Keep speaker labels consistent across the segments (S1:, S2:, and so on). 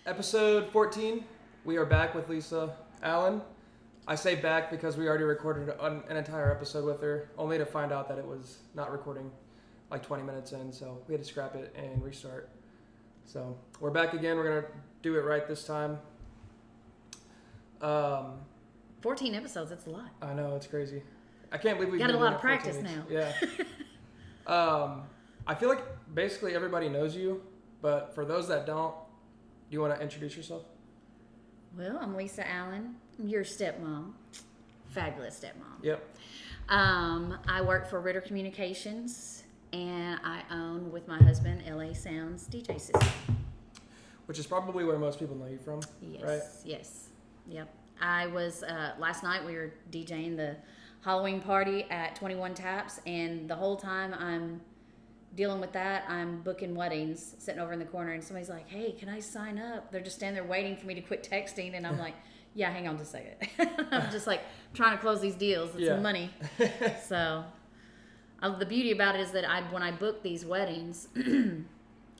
S1: Episode 14. We are back with Lisa Allen. I say back because we already recorded an entire episode with her, only to find out that it was not recording like 20 minutes in, so we had to scrap it and restart. So we're back again. We're gonna do it right this time.
S2: 14 episodes, that's a lot.
S1: I know, it's crazy. I can't believe we've
S2: got
S1: been
S2: a lot
S1: doing
S2: of
S1: it
S2: practice
S1: 14
S2: now.
S1: weeks. Yeah. I feel like basically everybody knows you, but for those that don't, do you want to introduce yourself?
S2: Well, I'm Lisa Allen. I'm your stepmom. Fabulous stepmom.
S1: Yep.
S2: I work for Ritter Communications, and I own, with my husband, LA Sounds DJ System.
S1: Which is probably where most people know you from,
S2: Yes,
S1: right?
S2: yes. Yep. I was, last night we were DJing the Halloween party at 21 Taps, and the whole time I'm dealing with that, I'm booking weddings, sitting over in the corner, and somebody's like, hey, can I sign up? They're just standing there waiting for me to quit texting, and I'm like, yeah, hang on just a second. I'm just like trying to close these deals. It's money. So the beauty about it is that when I book these weddings,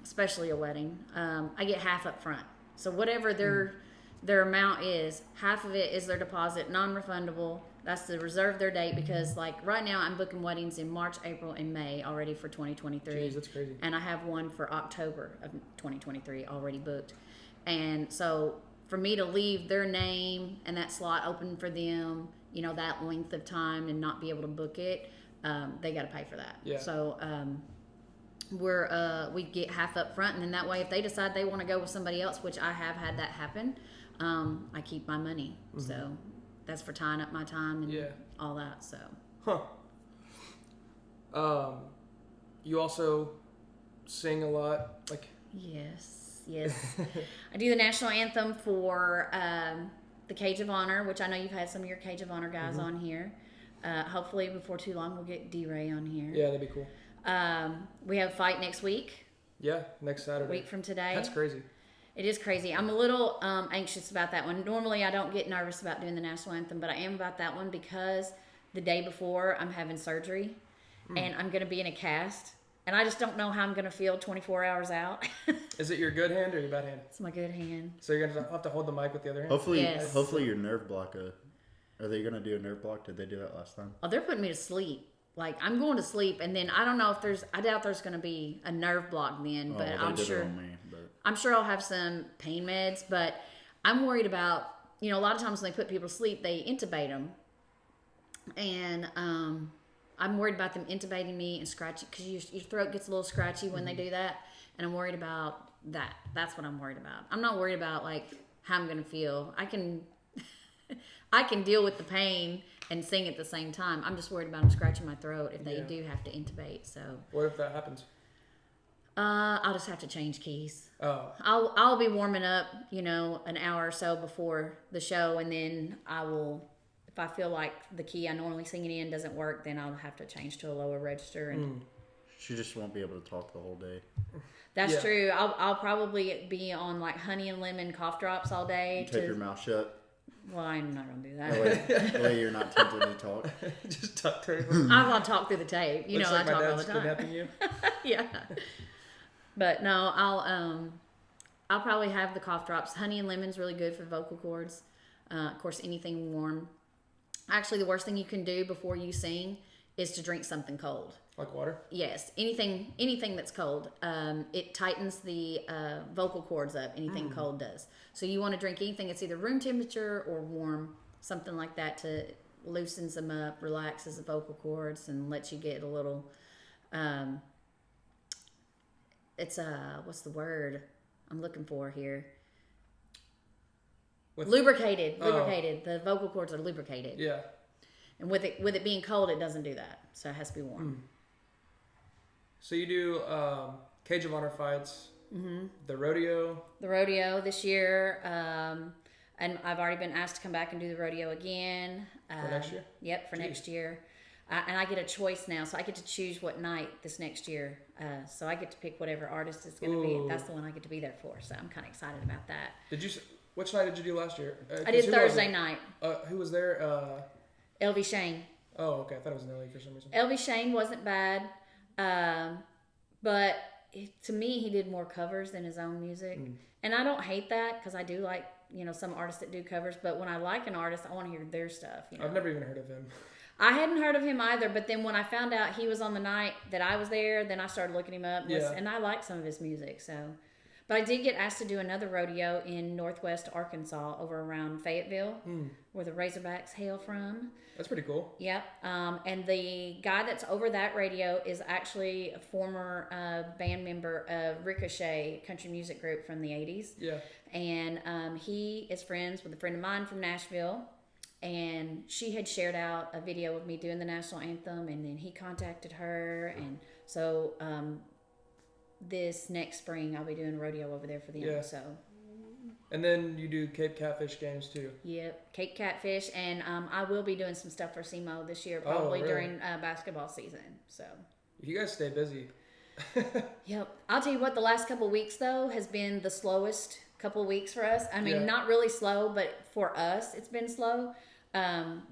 S2: especially a wedding, I get half up front. So whatever their amount is, half of it is their deposit, non-refundable. That's to reserve their date, because like right now I'm booking weddings in March, April, and May already for 2023.
S1: Jeez, that's crazy.
S2: And I have one for October of 2023 already booked. And so for me to leave their name and that slot open for them, you know, that length of time and not be able to book it, they got to pay for that.
S1: Yeah.
S2: So we get half up front, and then that way if they decide they want to go with somebody else, which I have had that happen, I keep my money. Mm-hmm. So that's for tying up my time and all that. So.
S1: You also sing a lot, like.
S2: Yes. I do the national anthem for the Cage of Honor, which I know you've had some of your Cage of Honor guys on here. Hopefully before too long we'll get D-Ray on here.
S1: Yeah, that'd be cool.
S2: We have a fight next week.
S1: Yeah, next Saturday.
S2: A week from today.
S1: That's crazy.
S2: It is crazy. I'm a little anxious about that one. Normally I don't get nervous about doing the national anthem, but I am about that one because the day before I'm having surgery and I'm going to be in a cast. And I just don't know how I'm going to feel 24 hours out.
S1: Is it your good hand or your bad hand?
S2: It's my good hand.
S1: So you're going to have to hold the mic with the other hand?
S3: Hopefully your nerve block. Are they going to do a nerve block? Did they do that last time?
S2: Oh, they're putting me to sleep. Like, I'm going to sleep, and then I don't know if I doubt there's going to be a nerve block then, but I'm sure. I'm sure I'll have some pain meds, but I'm worried about, you know, a lot of times when they put people to sleep, they intubate them. And I'm worried about them intubating me and scratching, because your throat gets a little scratchy when they do that. And I'm worried about that. That's what I'm worried about. I'm not worried about, like, how I'm going to feel. I can deal with the pain and sing at the same time. I'm just worried about them scratching my throat if they do have to intubate. So
S1: what if that happens?
S2: I'll just have to change keys.
S1: Oh.
S2: I'll be warming up, you know, an hour or so before the show, and then I will, if I feel like the key I normally sing it in doesn't work, then I'll have to change to a lower register. And
S3: she just won't be able to talk the whole day.
S2: That's true. I'll probably be on like honey and lemon cough drops all day.
S3: Tape your mouth shut.
S2: Well, I'm not going to do that.
S3: That way you're not tempted to talk.
S1: Just talk tape.
S2: I want to talk through the tape. You
S1: Looks
S2: know,
S1: like
S2: I talk
S1: my
S2: all the
S1: dad's
S2: time.
S1: kidnapping you.
S2: Yeah. But no, I'll probably have the cough drops. Honey and lemon's really good for the vocal cords. Of course, anything warm. Actually, the worst thing you can do before you sing is to drink something cold.
S1: Like water?
S2: Yes, anything that's cold. It tightens the vocal cords up. Anything cold does. So you want to drink anything that's either room temperature or warm, something like that, to loosens them up, relaxes the vocal cords, and lets you get a little. It's what's the word I'm looking for here? Lubricated. The vocal cords are lubricated.
S1: Yeah.
S2: And with it being cold, it doesn't do that. So it has to be warm.
S1: So you do Cage of Honor fights, the rodeo.
S2: The rodeo this year, and I've already been asked to come back and do the rodeo again.
S1: For next year?
S2: Yep, for next year. And I get a choice now, so I get to choose what night this next year. So I get to pick whatever artist it's going to be. That's the one I get to be there for. So I'm kind of excited about that.
S1: Which night did you do last year?
S2: I did Thursday night.
S1: Who was there?
S2: LV Shane.
S1: Oh, okay. I thought it was Nelly for some reason.
S2: LV Shane wasn't bad, but to me, he did more covers than his own music. And I don't hate that because I do like, some artists that do covers. But when I like an artist, I want to hear their stuff.
S1: I've never even heard of him.
S2: I hadn't heard of him either. But then when I found out he was on the night that I was there, then I started looking him up. And I like some of his music. But I did get asked to do another rodeo in Northwest Arkansas over around Fayetteville, where the Razorbacks hail from.
S1: That's pretty cool.
S2: Yep. And the guy that's over that radio is actually a former band member of Ricochet country music group from the 80s.
S1: Yeah.
S2: And he is friends with a friend of mine from Nashville. And she had shared out a video of me doing the national anthem. And then he contacted her. And so this next spring, I'll be doing a rodeo over there for them.
S1: Yeah.
S2: So.
S1: And then you do Cape Catfish games too. Yep,
S2: Cape Catfish, and I will be doing some stuff for SEMO this year, probably during basketball season. So
S1: you guys stay busy.
S2: Yep, I'll tell you what. The last couple of weeks though has been the slowest couple of weeks for us. I mean, not really slow, but for us, it's been slow.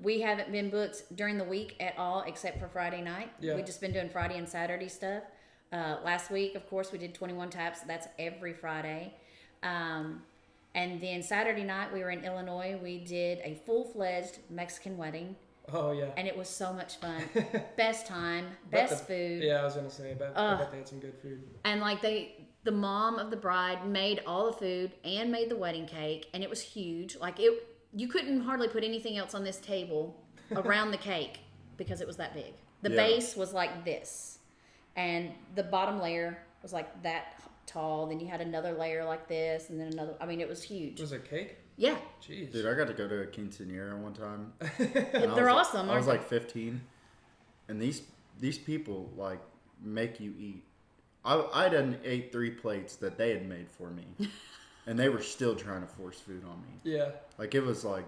S2: We haven't been booked during the week at all, except for Friday night.
S1: Yeah.
S2: We've just been doing Friday and Saturday stuff. Last week, of course, we did 21 Taps. That's every Friday. And then Saturday night, we were in Illinois. We did a full-fledged Mexican wedding.
S1: Oh, yeah.
S2: And it was so much fun. Best time, best food.
S1: Yeah, I was going to say, I bet they had some good food.
S2: And like the mom of the bride made all the food and made the wedding cake. And it was huge. Like you couldn't hardly put anything else on this table around the cake because it was that big. The base was like this. And the bottom layer was like that tall. Then you had another layer like this, and then another. I mean, it was huge.
S1: Was it cake?
S2: Yeah.
S3: Jeez. Dude, I got to go to a quinceañera one time.
S2: They're awesome.
S3: I was like 15, and these people like make you eat. I done ate 3 plates that they had made for me, and they were still trying to force food on me.
S1: Yeah.
S3: Like it was like,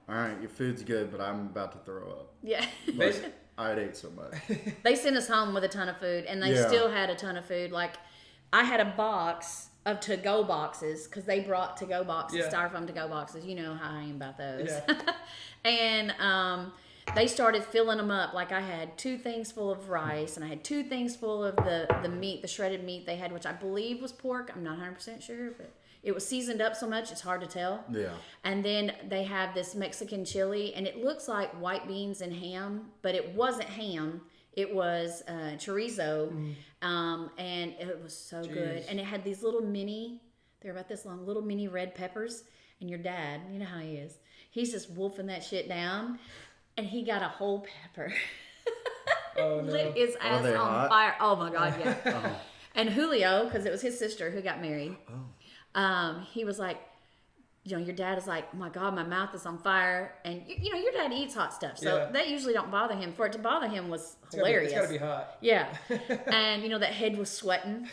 S3: all right, your food's good, but I'm about to throw up.
S2: Yeah.
S3: Like, I ate so much.
S2: They sent us home with a ton of food, and they still had a ton of food. Like, I had a box of to-go boxes because they brought to-go boxes, styrofoam to-go boxes. You know how I am about those. Yeah. And they started filling them up. Like, I had 2 things full of rice, and I had 2 things full of the meat, the shredded meat they had, which I believe was pork. I'm not 100% sure, but it was seasoned up so much it's hard to tell.
S3: Yeah. And
S2: then they have this Mexican chili, and it looks like white beans and ham, but it wasn't ham. It was chorizo, and it was so good. And it had these little they're about this long, little mini red peppers. And your dad, you know how he is. He's just wolfing that shit down, and he got a whole pepper.
S1: Oh, no.
S2: Lit his ass on
S3: hot?
S2: fire. Oh, my God, yeah. And Julio, because it was his sister who got married, he was like, your dad is like, oh my God, my mouth is on fire. And, your dad eats hot stuff. So that usually don't bother him. For it to bother him was hilarious.
S1: It's got to be hot.
S2: Yeah. And, that head was sweating.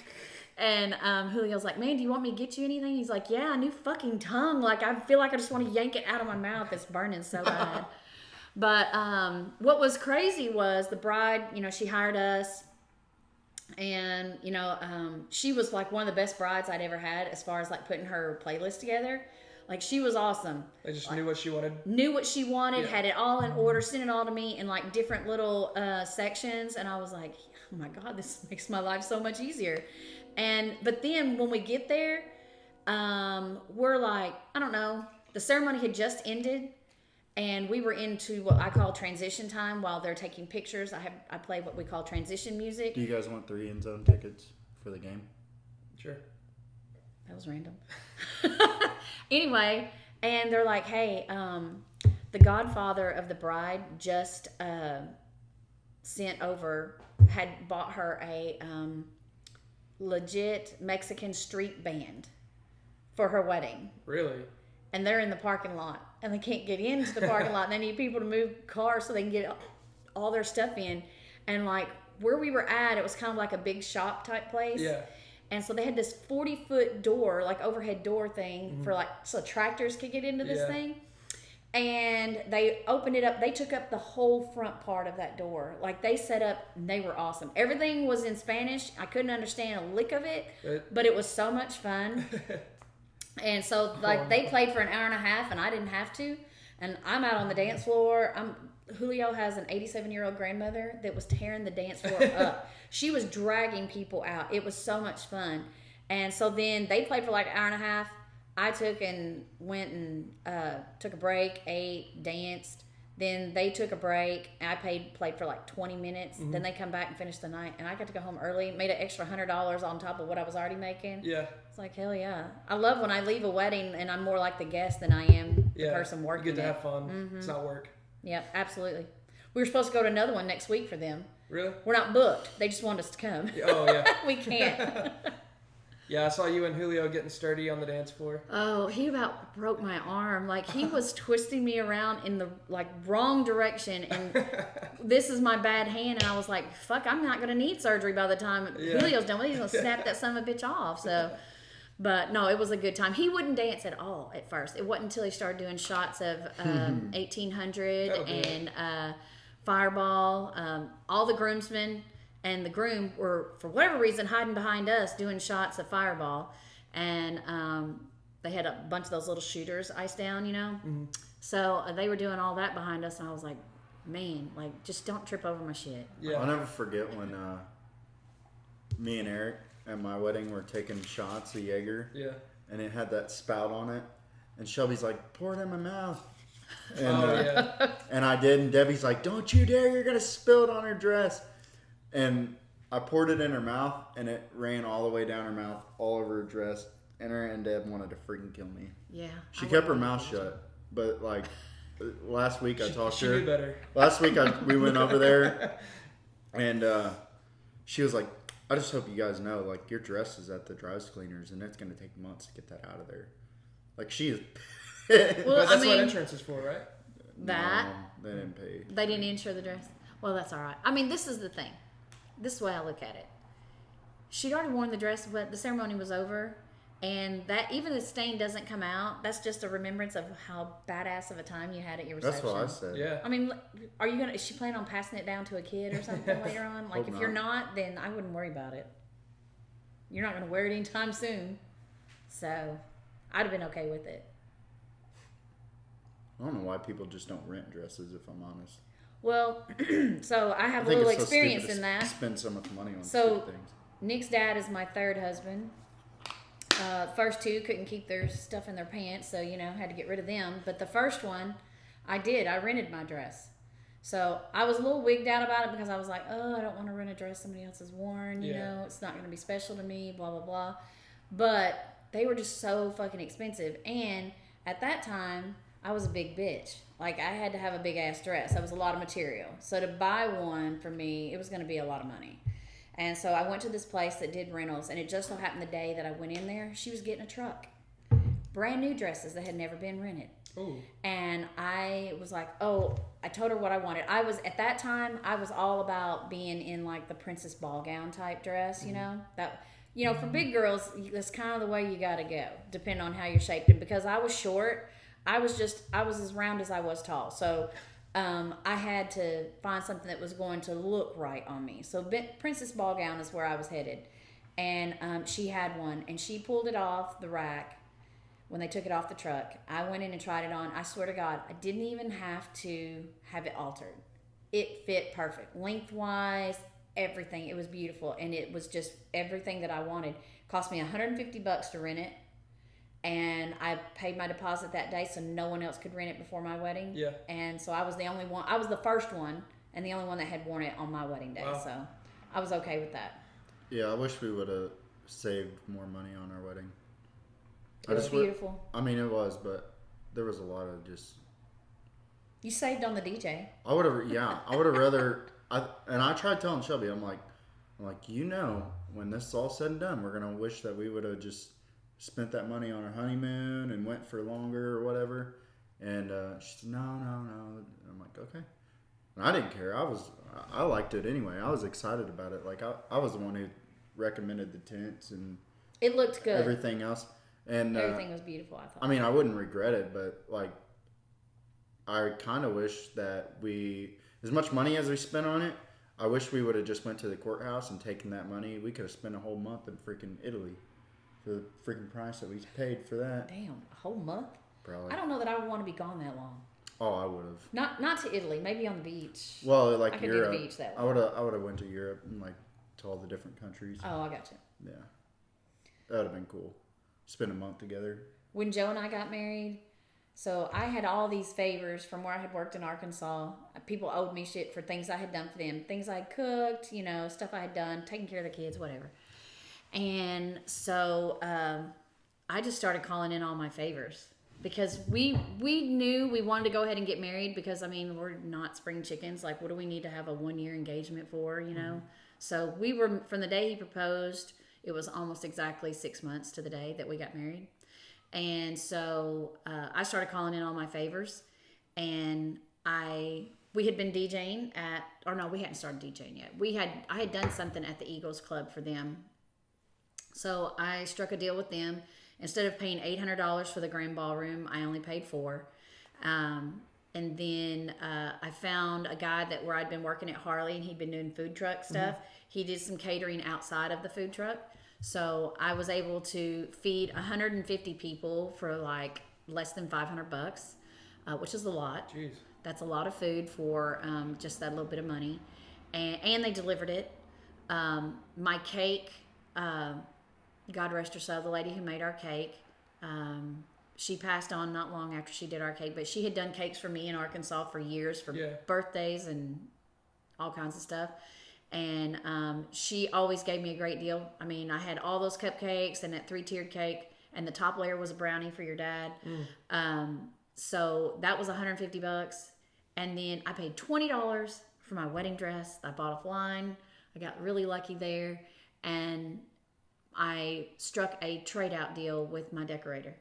S2: And Julio's like, man, do you want me to get you anything? He's like, yeah, a new fucking tongue. Like, I feel like I just want to yank it out of my mouth. It's burning so bad. But what was crazy was the bride, she hired us. And, she was like one of the best brides I'd ever had as far as like putting her playlist together. Like, she was awesome.
S1: They just knew what she wanted.
S2: Had it all in order, sent it all to me in like different little sections. And I was like, oh my God, this makes my life so much easier. But then when we get there, we're like, I don't know, the ceremony had just ended. And we were into what I call transition time while they're taking pictures. I play what we call transition music.
S3: Do you guys want 3 end zone tickets for the game?
S1: Sure.
S2: That was random. Anyway, and they're like, hey, the godfather of the bride just had bought her a legit Mexican street band for her wedding.
S1: Really?
S2: And they're in the parking lot, and they can't get into the parking lot, and they need people to move cars so they can get all their stuff in. And like where we were at, it was kind of like a big shop type place.
S1: Yeah.
S2: And so they had this 40-foot door, like overhead door thing for like, so tractors could get into this thing. And they opened it up. They took up the whole front part of that door. Like they set up, and they were awesome. Everything was in Spanish. I couldn't understand a lick of it, but it was so much fun. And so like they played for an hour and a half, and I didn't have to. And I'm out on the dance floor. Julio has an 87-year-old grandmother that was tearing the dance floor up. She was dragging people out. It was so much fun. And so then they played for like an hour and a half. I went and took a break, ate, danced. Then they took a break. I played for like 20 minutes. Mm-hmm. Then they come back and finish the night. And I got to go home early. Made an extra $100 on top of what I was already making.
S1: Yeah.
S2: It's like, hell yeah. I love when I leave a wedding and I'm more like the guest than I am the person working.
S1: You get to have fun. Mm-hmm. It's not work.
S2: Yep, absolutely. We were supposed to go to another one next week for them.
S1: Really?
S2: We're not booked. They just want us to come.
S1: Oh, yeah.
S2: We can't.
S1: Yeah, I saw you and Julio getting sturdy on the dance floor.
S2: Oh, he about broke my arm. Like, he was twisting me around in the, like, wrong direction. And this is my bad hand. And I was like, fuck, I'm not going to need surgery by the time Julio's done with it. He's going to snap that son of a bitch off. So, but no, it was a good time. He wouldn't dance at all at first. It wasn't until he started doing shots of 1800 and Fireball. All the groomsmen and the groom were, for whatever reason, hiding behind us doing shots of Fireball. And they had a bunch of those little shooters iced down, you know? Mm-hmm. So they were doing all that behind us. And I was like, man, like, just don't trip over my shit.
S3: Yeah. I'll never forget when me and Eric at my wedding were taking shots of Jaeger.
S1: Yeah.
S3: And it had that spout on it. And Shelby's like, pour it in my mouth. And, and I did. And Debbie's like, don't you dare. You're going to spill it on her dress. And I poured it in her mouth, and it ran all the way down her mouth, all over her dress. And her and Deb wanted to freaking kill me.
S2: Yeah.
S3: She kept her mouth shut. But, like, last week I talked to her.
S1: She knew better.
S3: Last week we went over there, and she was like, I just hope you guys know, like, your dress is at the dry cleaners, and it's going to take months to get that out of there. Like, she is...
S1: Well, but that's what insurance is for, right?
S2: That?
S3: No, they didn't pay.
S2: They didn't insure the dress? Well, that's all right. I mean, this is the thing. This is the way I look at it. She'd already worn the dress, but the ceremony was over, and that even the stain doesn't come out. That's just a remembrance of how badass of a time you had at your reception.
S3: That's what I said.
S1: Yeah.
S2: I mean, is she planning on passing it down to a kid or something later on? Like, if you're not, then I wouldn't worry about it. You're not going to wear it anytime soon. So, I'd have been okay with it.
S3: I don't know why people just don't rent dresses, if I'm honest.
S2: Well, so I have a little experience in that.
S3: Spend so much money on stupid things.
S2: Nick's dad is my third husband. First two couldn't keep their stuff in their pants, so, had to get rid of them. But the first one, I did. I rented my dress. So I was a little wigged out about it because I was like, oh, I don't want to rent a dress somebody else has worn. You know, it's not going to be special to me, blah, blah, blah. But they were just so fucking expensive. And at that time, I was a big bitch. Like, I had to have a big-ass dress. That was a lot of material. So to buy one for me, it was going to be a lot of money. And so I went to this place that did rentals, and it just so happened the day that I went in there, she was getting a truck. Brand new dresses that had never been rented.
S1: Ooh. And
S2: I was like, I told her what I wanted. At that time, I was all about being in, like, the princess ball gown type dress, you know? That, for big girls, that's kind of the way you got to go, depending on how you're shaped. And because I was short, I was as round as I was tall. So I had to find something that was going to look right on me. So princess ball gown is where I was headed. And she had one, and she pulled it off the rack when they took it off the truck. I went in and tried it on. I swear to God, I didn't even have to have it altered. It fit perfect. Lengthwise, everything. It was beautiful. And it was just everything that I wanted. Cost me $150 to rent it. And I paid my deposit that day so no one else could rent it before my wedding. Yeah. And so I was the only one. I was the first one and the only one that had worn it on my wedding day. Wow. So I was okay with that.
S3: Yeah, I wish we would have saved more money on our wedding.
S2: It was beautiful.
S3: I mean, it was, but there was a lot of just...
S2: You saved on the DJ.
S3: I would have rather... And I tried telling Shelby, I'm like, when this is all said and done, we're going to wish that we would have just spent that money on our honeymoon and went for longer or whatever. And she said, no. And I'm like, okay. And I didn't care. I liked it anyway. I was excited about it. Like, I was the one who recommended the tents and
S2: it looked good.
S3: Everything else. And
S2: everything was beautiful, I thought.
S3: I mean, I wouldn't regret it, but like, I kind of wish that as much money as we spent on it, I wish we would have just went to the courthouse and taken that money. We could have spent a whole month in freaking Italy for the freaking price that we paid for that.
S2: Damn, a whole month?
S3: Probably.
S2: I don't know that I would want to be gone that long.
S3: Oh, I would have.
S2: Not to Italy. Maybe on the beach.
S3: Well,
S2: I
S3: like
S2: could
S3: Europe.
S2: do the beach that
S3: I
S2: way.
S3: would have went to Europe and like to all the different countries.
S2: Oh, I got you.
S3: Yeah, that would have been cool. Spend a month together.
S2: When Joe and I got married, so I had all these favors from where I had worked in Arkansas. People owed me shit for things I had done for them, things I had cooked, stuff I had done, taking care of the kids, whatever. And so I just started calling in all my favors because we knew we wanted to go ahead and get married because, we're not spring chickens. Like, what do we need to have a 1-year engagement for,
S3: Mm-hmm.
S2: So we were, from the day he proposed, it was almost exactly 6 months to the day that we got married. And so I started calling in all my favors, and we had been DJing we hadn't started DJing yet. I had done something at the Eagles Club for them. So I struck a deal with them. Instead of paying $800 for the grand ballroom, I only paid $400. And then I found a guy where I'd been working at Harley, and he'd been doing food truck stuff. Mm-hmm. He did some catering outside of the food truck. So I was able to feed 150 people for like less than $500, which is a lot.
S1: Jeez.
S2: That's a lot of food for just that little bit of money. And they delivered it. My cake, God rest her soul, the lady who made our cake, she passed on not long after she did our cake, but she had done cakes for me in Arkansas for years for birthdays and all kinds of stuff. And she always gave me a great deal. I had all those cupcakes and that 3-tiered cake, and the top layer was a brownie for your dad. So that was $150. And then I paid $20 for my wedding dress. I bought a line. I got really lucky there. And I struck a trade-out deal with my decorator.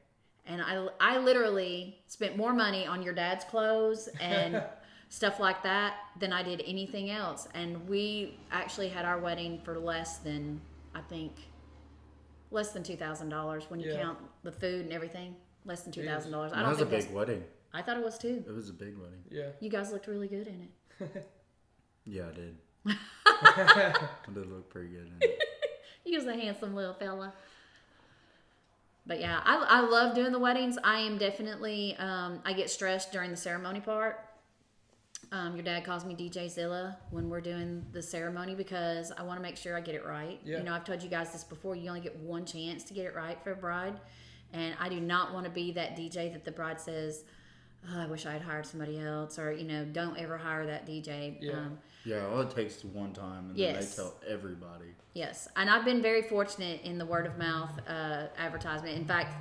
S2: And I literally spent more money on your dad's clothes and stuff like that than I did anything else. And we actually had our wedding for less than $2,000 when you count the food and everything. Less than $2,000.
S3: That was a big wedding.
S2: I thought it was too.
S3: It was a big wedding.
S1: Yeah.
S2: You guys looked really good in it.
S3: Yeah, I did. I did look pretty good in it.
S2: He was a handsome little fella. But yeah, I love doing the weddings. I am definitely, I get stressed during the ceremony part. Your dad calls me DJ Zilla when we're doing the ceremony because I want to make sure I get it right. Yeah. I've told you guys this before. You only get one chance to get it right for a bride. And I do not want to be that DJ that the bride says, oh, I wish I had hired somebody else, or, don't ever hire that DJ.
S3: Yeah. All it takes is one time, and then they tell everybody.
S2: Yes, and I've been very fortunate in the word of mouth advertisement. In fact,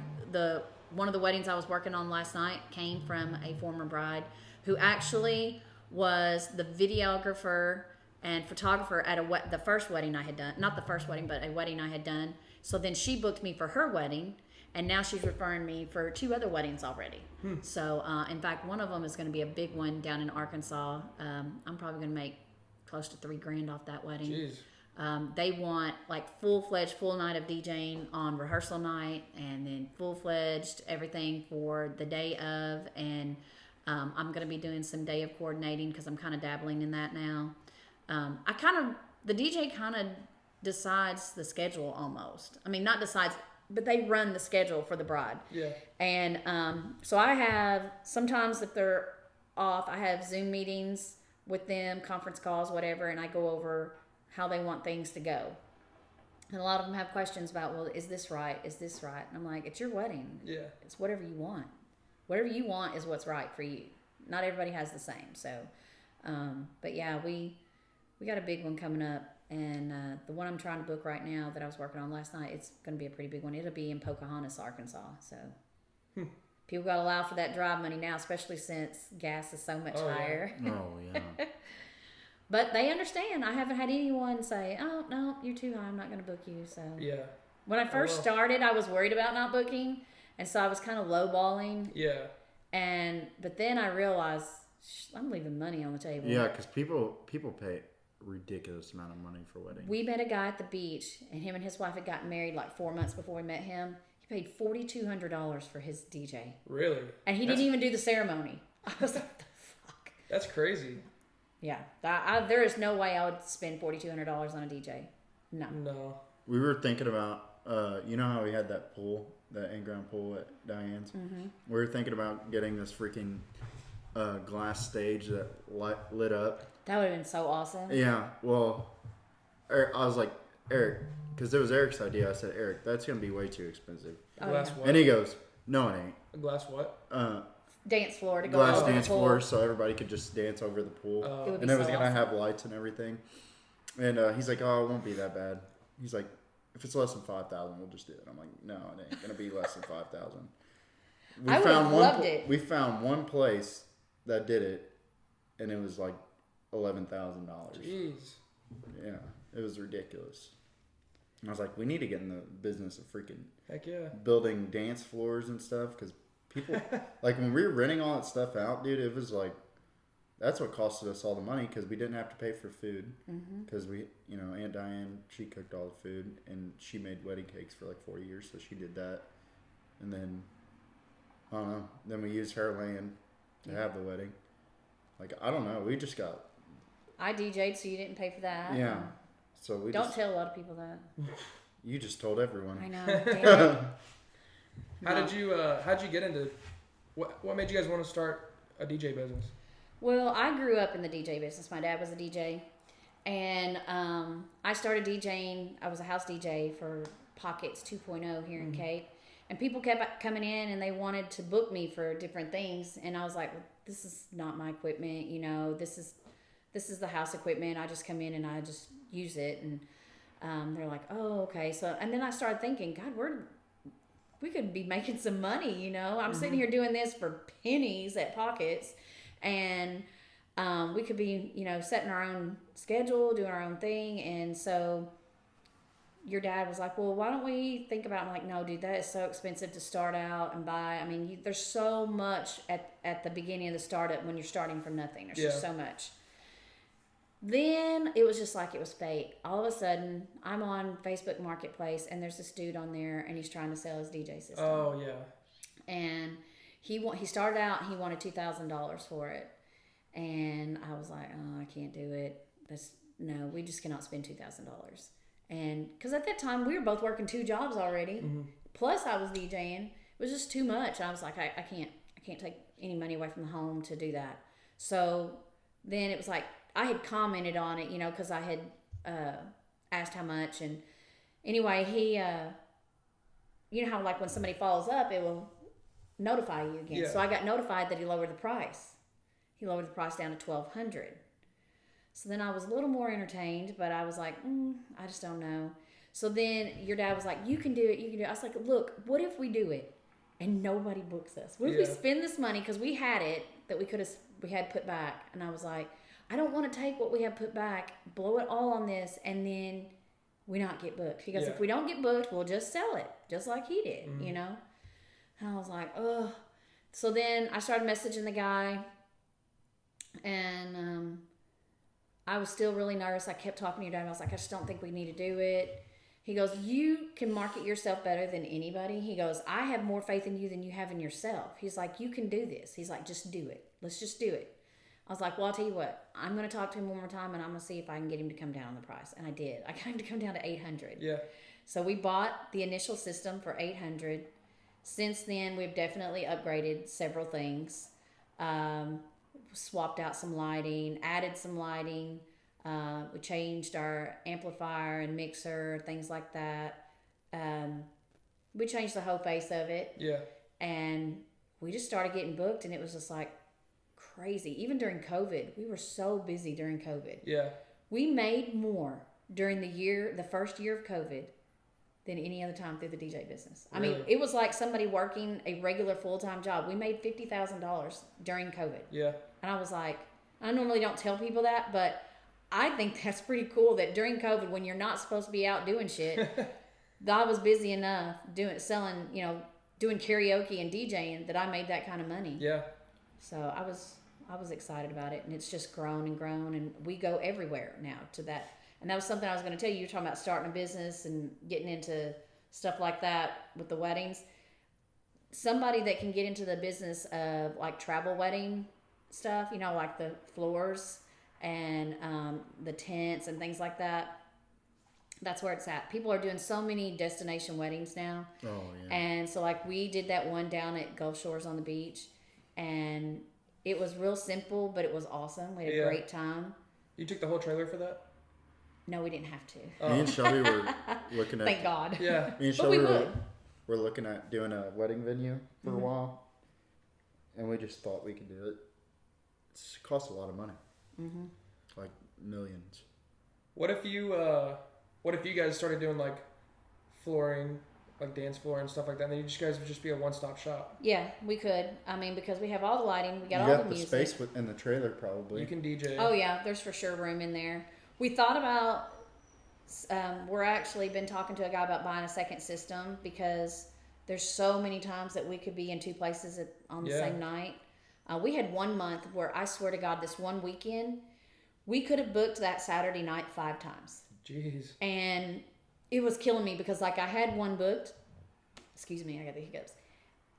S2: one of the weddings I was working on last night came from a former bride who actually was the videographer and photographer at the first wedding I had done. Not the first wedding, but a wedding I had done. So then she booked me for her wedding, and now she's referring me for 2 other weddings already. So, in fact, one of them is going to be a big one down in Arkansas. I'm probably going to make close to $3,000 off that wedding.
S1: Jeez.
S2: They want like full-fledged full night of DJing on rehearsal night, and then full-fledged everything for the day of. And I'm going to be doing some day of coordinating because I'm kind of dabbling in that now. The DJ kind of decides the schedule almost. Not decides, but they run the schedule for the bride.
S1: Yeah.
S2: And so I have, sometimes if they're off, I have Zoom meetings with them, conference calls, whatever, and I go over how they want things to go. And a lot of them have questions about, well, is this right? Is this right? And I'm like, it's your wedding.
S1: Yeah.
S2: It's whatever you want. Whatever you want is what's right for you. Not everybody has the same. So, but yeah, we got a big one coming up. And the one I'm trying to book right now that I was working on last night, it's going to be a pretty big one. It'll be in Pocahontas, Arkansas. So people got to allow for that drive money now, especially since gas is so much higher.
S3: Oh, yeah.
S2: But they understand. I haven't had anyone say, oh, no, you're too high. I'm not going to book you. So
S1: Yeah.
S2: When I first started, I was worried about not booking. And so I was kind of lowballing.
S1: Yeah.
S2: But then I realized I'm leaving money on the table.
S3: Yeah, because people pay ridiculous amount of money for weddings.
S2: We met a guy at the beach, and him and his wife had gotten married like 4 months before we met him. He paid $4,200 for his DJ.
S1: Really?
S2: And he didn't even do the ceremony. I was like, what the fuck?
S1: That's crazy.
S2: Yeah. There is no way I would spend $4,200 on a DJ. No.
S3: We were thinking about, you know how we had that pool, that in-ground pool at Diane's? Mm-hmm. We were thinking about getting this freaking glass stage that lit up.
S2: That would have been so awesome.
S3: Yeah, well, I was like, Eric, because it was Eric's idea. I said, Eric, that's going to be way too expensive.
S1: A glass
S2: yeah.
S1: what?
S3: And he goes, no, it ain't.
S1: A glass what?
S2: Dance floor to go
S3: Glass
S2: over the
S3: dance
S2: pool.
S3: floor so everybody could just dance over the pool.
S2: It would be
S3: And it was
S2: so
S3: going to
S2: awesome.
S3: have lights and everything. And he's like, oh, it won't be that bad. He's like, if it's less than 5,000, we'll just do it. I'm like, no, it ain't going to be less than 5,000.
S2: I would have loved it.
S3: We found one place that did it, and it was like $11,000.
S1: Jeez.
S3: Yeah, it was ridiculous. And I was like, we need to get in the business of freaking
S1: Heck yeah.
S3: building dance floors and stuff, because people, like when we were renting all that stuff out, dude, it was like, that's what costed us all the money, because we didn't have to pay for food, because we, Aunt Diane, she cooked all the food, and she made wedding cakes for like 4 years, so she did that. And then, I don't know, then we used her land to have the wedding. Like, I don't know, we just got...
S2: I DJ'd, so you didn't pay for that.
S3: Yeah. So we
S2: Don't tell a lot of people that.
S3: You just told everyone.
S2: I know. Damn it.
S1: How'd you get into... What made you guys want to start a DJ business?
S2: Well, I grew up in the DJ business. My dad was a DJ. And I started DJing. I was a house DJ for Pockets 2.0 here in Cape. And people kept coming in and they wanted to book me for different things. And I was like, well, this is not my equipment. This is the house equipment. I just come in and I just use it. And they're like, oh, okay. So, and then I started thinking, God, we could be making some money, I'm sitting here doing this for pennies at Pockets. And we could be, setting our own schedule, doing our own thing. And so your dad was like, well, why don't we think about it? I'm like, no, dude, that is so expensive to start out and buy. I mean, there's so much at the beginning of the startup when you're starting from nothing. There's just so much. Then it was just like it was fate. All of a sudden, I'm on Facebook Marketplace, and there's this dude on there, and he's trying to sell his DJ system.
S1: Oh, yeah.
S2: And he started out, he wanted $2,000 for it. And I was like, oh, I can't do it. No, we just cannot spend $2,000. And because at that time, we were both working 2 jobs already. Plus, I was DJing. It was just too much. I was like, I can't take any money away from the home to do that. So then it was like, I had commented on it, because I had asked how much. And anyway, he, how like when somebody follows up, it will notify you again.
S1: Yeah.
S2: So I got notified that he lowered the price. He lowered the price down to $1,200. So then I was a little more entertained, but I was like, I just don't know. So then your dad was like, you can do it, you can do it. I was like, look, what if we do it and nobody books us? What if we spend this money, because we had it that we had put back. And I was like, I don't want to take what we have put back, blow it all on this, and then we not get booked. He goes, if we don't get booked, we'll just sell it, just like he did, And I was like, ugh. So then I started messaging the guy, and I was still really nervous. I kept talking to your dad. I was like, I just don't think we need to do it. He goes, you can market yourself better than anybody. He goes, I have more faith in you than you have in yourself. He's like, you can do this. He's like, just do it. Let's just do it. I was like, well, I'll tell you what. I'm going to talk to him one more time, and I'm going to see if I can get him to come down on the price. And I did. I got him to come down to $800.
S1: Yeah.
S2: So we bought the initial system for $800. Since then, we've definitely upgraded several things. Swapped out some lighting, added some lighting. We changed our amplifier and mixer, things like that. We changed the whole face of it.
S1: Yeah.
S2: And we just started getting booked, and it was just like crazy. Even during COVID, we were so busy during COVID.
S1: Yeah.
S2: We made more during the first year of COVID, than any other time through the DJ business. I mean, it was like somebody working a regular full-time job. We made $50,000 during COVID.
S1: Yeah.
S2: And I was like, I normally don't tell people that, but I think that's pretty cool that during COVID, when you're not supposed to be out doing shit, I was busy enough doing karaoke and DJing that I made that kind of money.
S1: Yeah.
S2: So I was excited about it, and it's just grown and grown, and we go everywhere now to that. And that was something I was going to tell you. You were talking about starting a business and getting into stuff like that with the weddings. Somebody that can get into the business of like travel wedding stuff, like the floors and the tents and things like that. That's where it's at. People are doing so many destination weddings now. Oh, yeah. And so like we did that one down at Gulf Shores on the beach, and It was real simple, but it was awesome. We had a great time.
S1: You took the whole trailer for that?
S2: No, we didn't have to.
S3: Me and Shelby were looking at.
S2: Thank God.
S1: Yeah.
S3: Me and Shelby were looking at doing a wedding venue for a while, and we just thought we could do it. It costs a lot of money, like millions.
S1: What if you guys started doing like flooring, like dance floor and stuff like that, and then you guys would just be a one-stop shop?
S2: Yeah, we could. I mean, because we have all the lighting, we got
S3: You
S2: all
S3: got
S2: the
S3: the
S2: music.
S3: space in the trailer probably.
S1: You can DJ.
S2: Oh yeah, there's for sure room in there. We thought about. We're actually been talking to a guy about buying a second system because there's so many times that we could be in two places on the same night. We had 1 month where I swear to God, this one weekend, we could have booked that Saturday night 5 times.
S1: Jeez.
S2: And it was killing me because like I had one booked. Excuse me, I got the hiccups.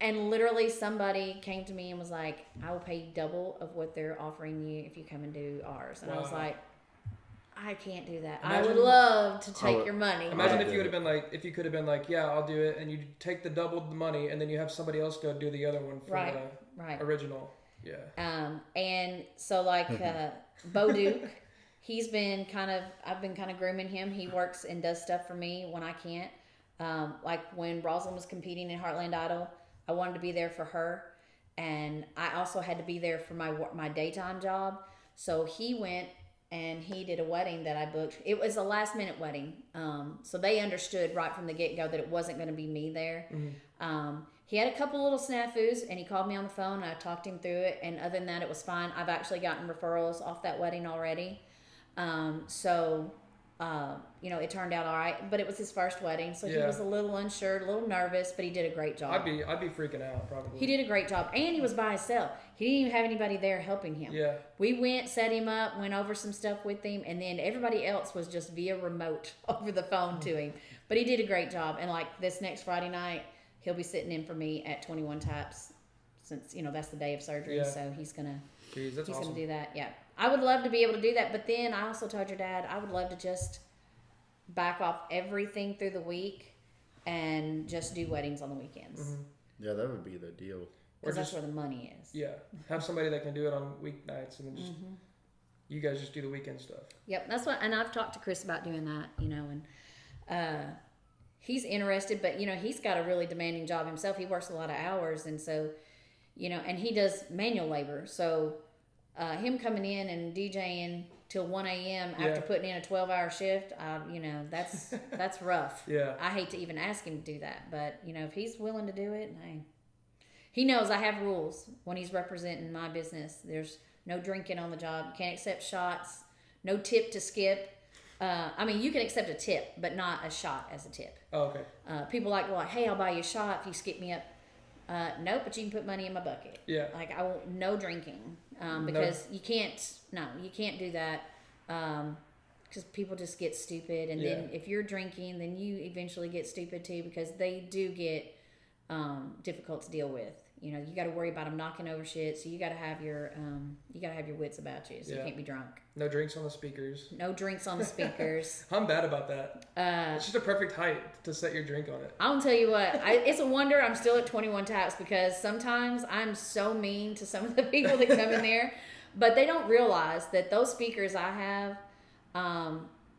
S2: And literally somebody came to me and was like, I will pay you double of what they're offering you if you come and do ours. And I was like, I can't do that. I would love to take your money.
S1: Imagine if you could have been like, yeah, I'll do it, and you take the double the money, and then you have somebody else go do the other one for the original. Yeah.
S2: And so like Bo Duke, I've been kind of grooming him. He works and does stuff for me when I can't. Like when Rosalind was competing in Heartland Idol, I wanted to be there for her, and I also had to be there for my daytime job. So he went and he did a wedding that I booked. It was a last minute wedding, so they understood right from the get go that it wasn't going to be me there. He had a couple little snafus, and he called me on the phone, and I talked him through it. And other than that, it was fine. I've actually gotten referrals off that wedding already. It turned out all right, but it was his first wedding, so he was a little unsure, a little nervous, but he did a great job.
S1: I'd be freaking out probably.
S2: He did a great job, and he was by himself. He didn't even have anybody there helping him.
S1: Yeah.
S2: We went, set him up, went over some stuff with him, and then everybody else was just via remote over the phone to him. But he did a great job, and like this next Friday night, he'll be sitting in for me at 21 Taps, since that's the day of surgery, so he's gonna.
S1: Jeez, that's awesome.
S2: Gonna do that. Yeah, I would love to be able to do that, but then I also told your dad I would love to just back off everything through the week and just do weddings on the weekends.
S3: Yeah, that would be the deal.
S2: Because that's where the money is.
S1: Yeah, have somebody that can do it on weeknights, and then just you guys just do the weekend stuff.
S2: Yep, that's what. And I've talked to Chris about doing that, and he's interested, but he's got a really demanding job himself. He works a lot of hours, and so and he does manual labor. So him coming in and DJing till 1 a.m. after putting in a 12-hour shift, that's rough.
S1: Yeah.
S2: I hate to even ask him to do that, but if he's willing to do it, he knows I have rules when he's representing my business. There's no drinking on the job. You can't accept shots. No tip to skip. You can accept a tip, but not a shot as a tip.
S1: Oh, okay.
S2: People like, hey, I'll buy you a shot if you skip me up. Nope, but you can put money in my bucket.
S1: Yeah.
S2: Like I won't, no drinking, because you can't do that, because people just get stupid, and then if you're drinking, then you eventually get stupid too, because they do get difficult to deal with. You got to worry about them knocking over shit, so you got to have your wits about you, so you can't be drunk.
S1: No drinks on the speakers.
S2: No drinks on the speakers.
S1: I'm bad about that. It's just a perfect height to set your drink on it.
S2: I'll tell you what, it's a wonder I'm still at 21 Taps, because sometimes I'm so mean to some of the people that come in there, but they don't realize that those speakers I have,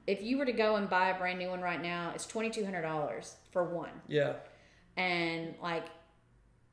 S2: if you were to go and buy a brand new one right now, it's $2,200 for one.
S1: Yeah. And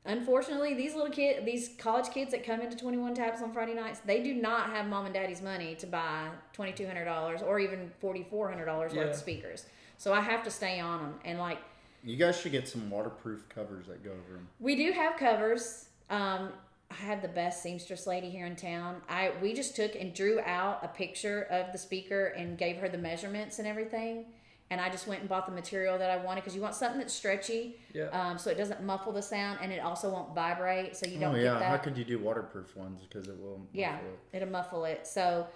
S2: unfortunately, these college kids that come into 21 Taps on Friday nights, they do not have mom and daddy's money to buy $2,200 or even $4,400 worth of speakers. So I have to stay on them. And
S3: you guys should get some waterproof covers that go over them.
S2: We do have covers. I have the best seamstress lady here in town. We just took and drew out a picture of the speaker and gave her the measurements and everything. And I just went and bought the material that I wanted, because you want something that's stretchy, so it doesn't muffle the sound, and it also won't vibrate, so you don't get that.
S3: How could you do waterproof ones? Because it will muffle it.
S2: It'll muffle it. So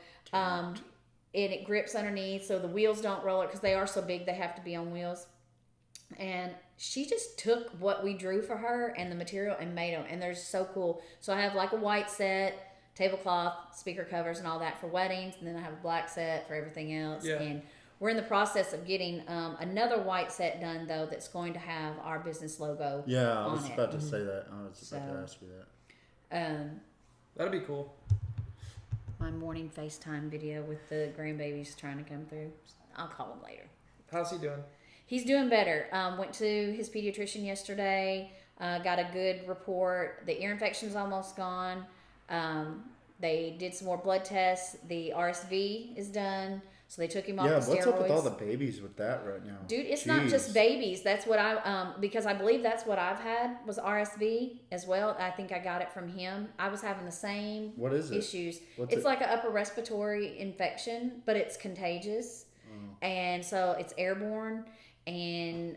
S2: it grips underneath, so the wheels don't roll it, because they are so big they have to be on wheels. And she just took what we drew for her and the material and made them, and they're so cool. So I have like a white set, tablecloth, speaker covers, and all that for weddings, and then I have a black set for everything else.
S1: Yeah.
S2: And we're in the process of getting another white set done, though, that's going to have our business logo
S3: I was
S2: on it.
S3: about to say that. I was about to ask you that.
S1: That'd be cool.
S2: My morning FaceTime video with the grandbabies trying to come through. I'll call him later.
S1: How's he doing?
S2: He's doing better. Went to his pediatrician yesterday. Got a good report. The ear infection's almost gone. They did some more blood tests. The RSV is done. So they took him off the steroids.
S3: What's up with all the babies with that right now?
S2: Dude, it's not just babies. That's what because I believe that's what I've had was RSV as well. I think I got it from him. I was having the same
S3: What is it?
S2: issues. It's like an upper respiratory infection, but it's contagious. And so it's airborne and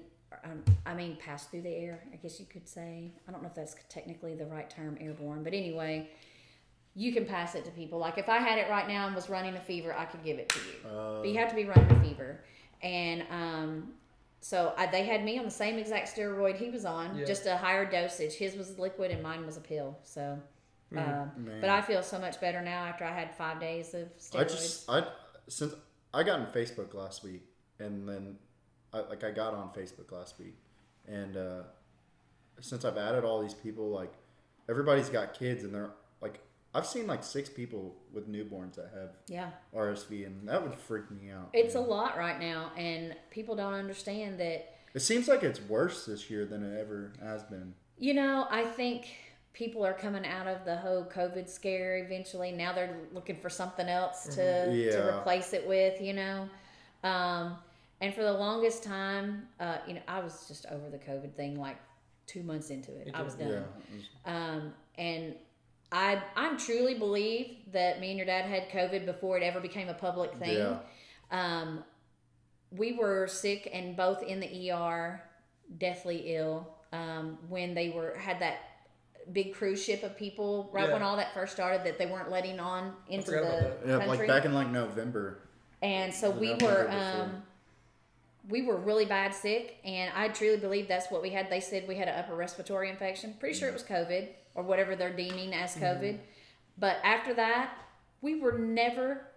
S2: passed through the air, I guess you could say. I don't know if that's technically the right term, airborne. But anyway, you can pass it to people. Like if I had it right now and was running a fever, I could give it to you. But you have to be running a fever. And they had me on the same exact steroid he was on, just a higher dosage. His was liquid and mine was a pill. So, but I feel so much better now after I had 5 days of steroids.
S3: Since I got on Facebook last week, and then I got on Facebook last week, and since I've added all these people, like everybody's got kids, and they're like, I've seen like 6 people with newborns that have RSV, and that would freak me out.
S2: It's a lot right now, and people don't understand that.
S3: It seems like it's worse this year than it ever has been.
S2: You know, I think people are coming out of the whole COVID scare eventually. Now they're looking for something else to replace it with, you know. And for the longest time, I was just over the COVID thing like 2 months into it. I was done. Yeah. And I truly believe that me and your dad had COVID before it ever became a public thing. Yeah. We were sick and both in the ER, deathly ill, when they had that big cruise ship of people when all that first started that they weren't letting on into the country.
S3: Like back in like November.
S2: And so we were really bad sick, and I truly believe that's what we had. They said we had an upper respiratory infection. Pretty sure it was COVID or whatever they're deeming as COVID. But after that, we were never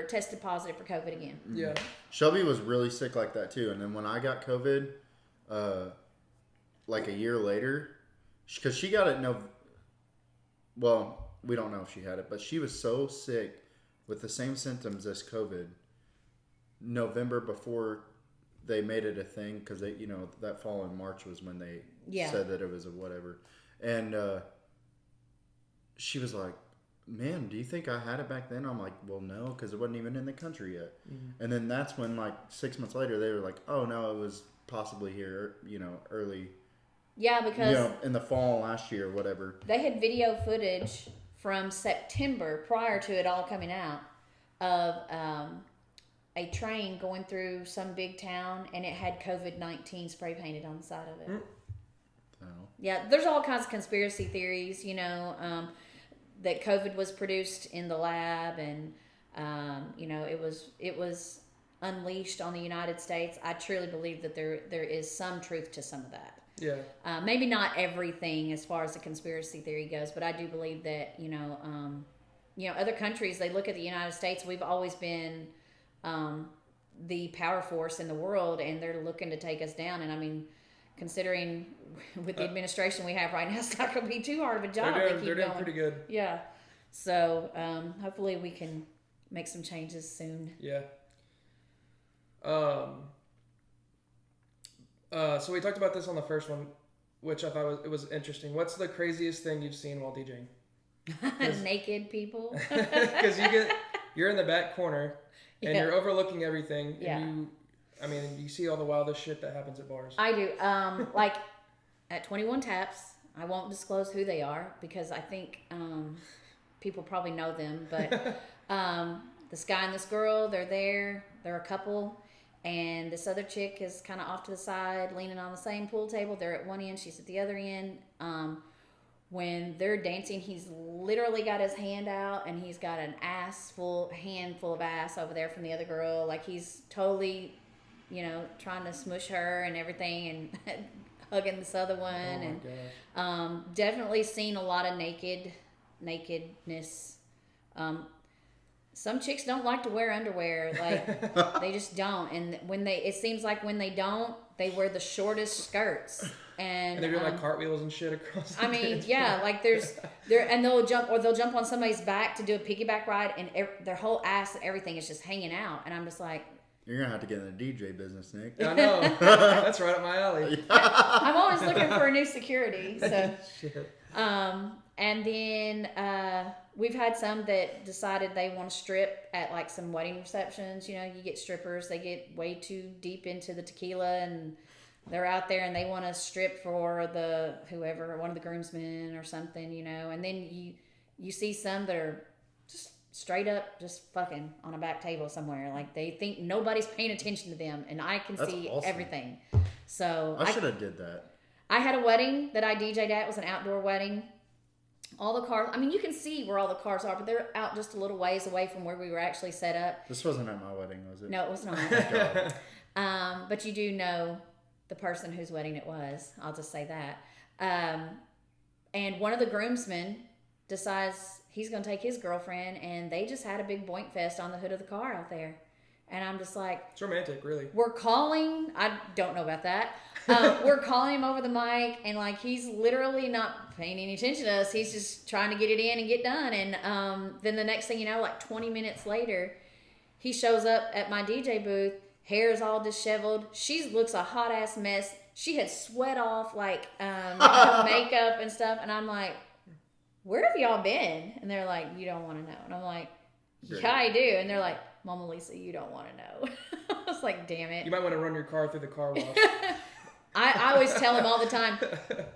S2: tested positive for COVID again.
S1: Yeah.
S3: Shelby was really sick like that too. And then when I got COVID, like a year later, because she got it well, we don't know if she had it, but she was so sick with the same symptoms as COVID November before they made it a thing, because they, that fall in March was when they said that it was a whatever. And she was like, man, do you think I had it back then? I'm like, well, no, because it wasn't even in the country yet. Mm-hmm. And then that's when, like, 6 months later, they were like, oh, no, it was possibly here, early.
S2: Yeah, because...
S3: in the fall last year or whatever.
S2: They had video footage from September, prior to it all coming out, of a train going through some big town, and it had COVID-19 spray painted on the side of it. Oh. Yeah, there's all kinds of conspiracy theories, that COVID was produced in the lab, and it was unleashed on the United States. I truly believe that there is some truth to some of that.
S1: Yeah.
S2: Maybe not everything as far as the conspiracy theory goes, but I do believe that other countries, they look at the United States. We've always been the power force in the world, and they're looking to take us down. And I mean, considering with the administration we have right now, it's not going to be too hard of a job.
S1: They're doing pretty good.
S2: Yeah. So hopefully we can make some changes soon.
S1: Yeah. So we talked about this on the first one, which I thought it was interesting. What's the craziest thing you've seen while DJing?
S2: Naked people.
S1: Because you're in the back corner and you're overlooking everything. And you see all the wildest shit that happens at bars.
S2: I do. Like at 21 Taps, I won't disclose who they are because I think people probably know them. But this guy and this girl, they're there. They're a couple. And this other chick is kind of off to the side, leaning on the same pool table. They're at one end, she's at the other end. When they're dancing, he's literally got his hand out, and he's got an handful of ass over there from the other girl. Like he's totally, trying to smush her and everything, and hugging this other one. Definitely seen a lot of nakedness. Some chicks don't like to wear underwear, like they just don't. And it seems like when they don't, They wear the shortest skirts, and
S1: they're doing like cartwheels and shit across. The
S2: I mean,
S1: dance
S2: yeah,
S1: floor.
S2: like and they'll jump on somebody's back to do a piggyback ride, and their whole ass and everything is just hanging out, and I'm just like,
S3: You're gonna have to get in the DJ business, Nick.
S1: I know. That's right up my alley.
S2: I'm always looking for a new security. So,
S1: Shit.
S2: and then we've had some that decided they want to strip at like some wedding receptions. You know, you get strippers, they get way too deep into the tequila, and they're out there and they want to strip for one of the groomsmen or something. You know, and then you see some that are just straight up just fucking on a back table somewhere. Like they think nobody's paying attention to them, and I can
S3: That's
S2: see
S3: awesome.
S2: everything. So
S3: I should have did that.
S2: I had a wedding that I DJ'd at. It was an outdoor wedding. All the cars, I mean, you can see where all the cars are, but they're out just a little ways away from where we were actually set up.
S3: This wasn't at my wedding, was it?
S2: No, it was not. But you do know the person whose wedding it was. I'll just say that. And one of the groomsmen decides he's going to take his girlfriend, and they just had a big boink fest on the hood of the car out there. And I'm just like,
S1: It's romantic, really.
S2: we're calling, I don't know about that. We're calling him over the mic, and like he's literally not paying any attention to us. He's just trying to get it in and get done. And then the next thing you know, like 20 minutes later, he shows up at my DJ booth. Hair is all disheveled. She looks a hot ass mess. She had sweat off like her makeup and stuff. And I'm like, where have y'all been? And they're like, you don't want to know. And I'm like, yeah, I do. And they're like, Mama Lisa, you don't want to know. I was like, damn it.
S1: You might want to run your car through the car wash.
S2: I always tell them all the time,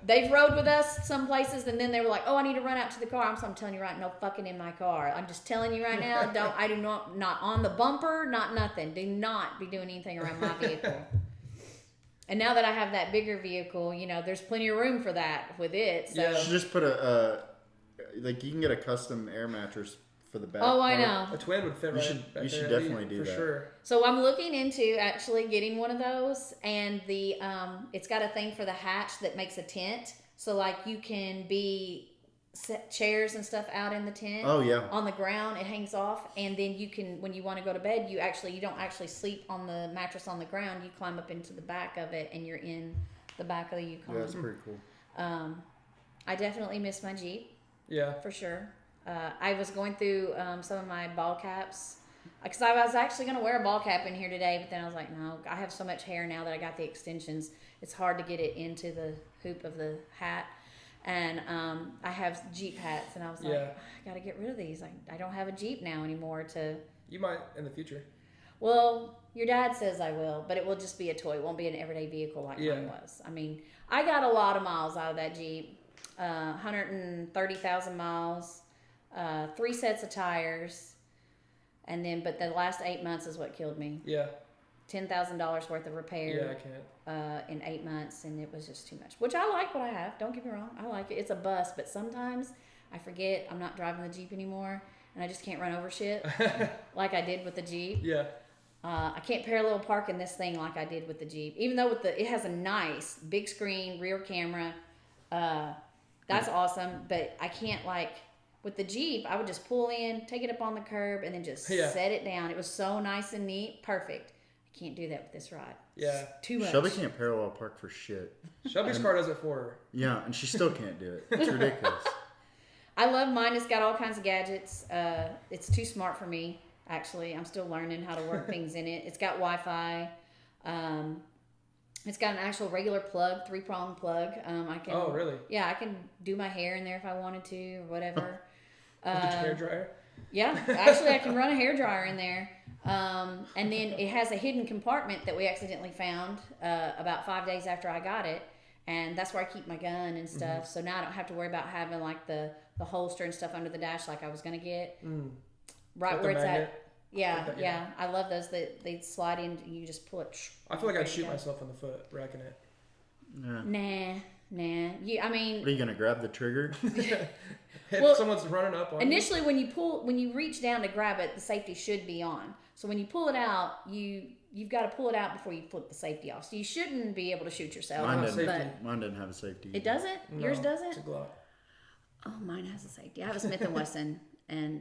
S2: they've rode with us some places, and then they were like, oh, I need to run out to the car. I'm telling you right, no fucking in my car. I'm just telling you right now, I do not on the bumper, not nothing. Do not be doing anything around my vehicle. And now that I have that bigger vehicle, you know, there's plenty of room for that with it. So.
S3: You should just put like you can get a custom air mattress for the back.
S2: Oh, I
S3: part.
S2: know.
S1: A twin would fit right.
S3: You should
S1: there,
S3: definitely do
S1: for
S3: that.
S1: sure.
S2: So I'm looking into actually getting one of those, and the it's got a thing for the hatch that makes a tent. So like you can set chairs and stuff out in the tent.
S3: Oh yeah.
S2: On the ground, it hangs off, and then you can, when you want to go to bed, you don't actually sleep on the mattress on the ground. You climb up into the back of it, and you're in the back of the Yukon.
S3: Yeah, that's pretty cool.
S2: I definitely miss my Jeep.
S1: Yeah.
S2: For sure. I was going through some of my ball caps because I was actually going to wear a ball cap in here today, but then I was like, no, I have so much hair now that I got the extensions. It's hard to get it into the hoop of the hat. And I have Jeep hats, and I was like, I got to get rid of these. I don't have a Jeep now anymore to...
S1: You might in the future.
S2: Well, your dad says I will, but it will just be a toy. It won't be an everyday vehicle like mine was. I mean, I got a lot of miles out of that Jeep. 130,000 miles. 3 sets of tires, but the last 8 months is what killed me.
S1: Yeah.
S2: $10,000 worth of repair.
S1: Yeah, I can't.
S2: In 8 months, and it was just too much. Which I like what I have. Don't get me wrong, I like it. It's a bus, but sometimes I forget I'm not driving the Jeep anymore, and I just can't run over shit like I did with the Jeep.
S1: Yeah.
S2: I can't parallel park in this thing like I did with the Jeep, even though it has a nice big screen rear camera. That's awesome, but I can't with the Jeep, I would just pull in, take it up on the curb, and then just set it down. It was so nice and neat. Perfect. I can't do that with this ride.
S1: Yeah.
S2: It's too much.
S3: Shelby can't parallel park for shit.
S1: Shelby's car does it for her.
S3: Yeah, and she still can't do it. It's ridiculous.
S2: I love mine. It's got all kinds of gadgets. It's too smart for me, actually. I'm still learning how to work things in it. It's got Wi-Fi. It's got an actual regular plug, 3-prong plug. I can.
S1: Oh, really?
S2: Yeah, I can do my hair in there if I wanted to, or whatever.
S1: With the hair dryer.
S2: Yeah, actually, I can run a hair dryer in there. And then it has a hidden compartment that we accidentally found about 5 days after I got it, and that's where I keep my gun and stuff. So now I don't have to worry about having the holster and stuff under the dash like I was gonna get. Right
S1: With
S2: where
S1: the
S2: it's
S1: magnet.
S2: at. Yeah,
S1: Like that,
S2: yeah. I love those. They slide in. You just pull it.
S1: I feel like I'd shoot myself in the foot wrecking it.
S3: Yeah.
S2: Nah. I mean,
S3: What are you gonna grab the trigger?
S1: If someone's running up on
S2: initially when you reach down to grab it, the safety should be on. So when you pull it out, you've got to pull it out before you flip the safety off. So you shouldn't be able to shoot yourself.
S3: Mine
S1: safety.
S3: didn't. Mine didn't have a safety.
S2: It doesn't?
S1: No,
S2: Yours doesn't?
S1: It's a Glock.
S2: Oh, mine has a safety. I have a Smith & Wesson, and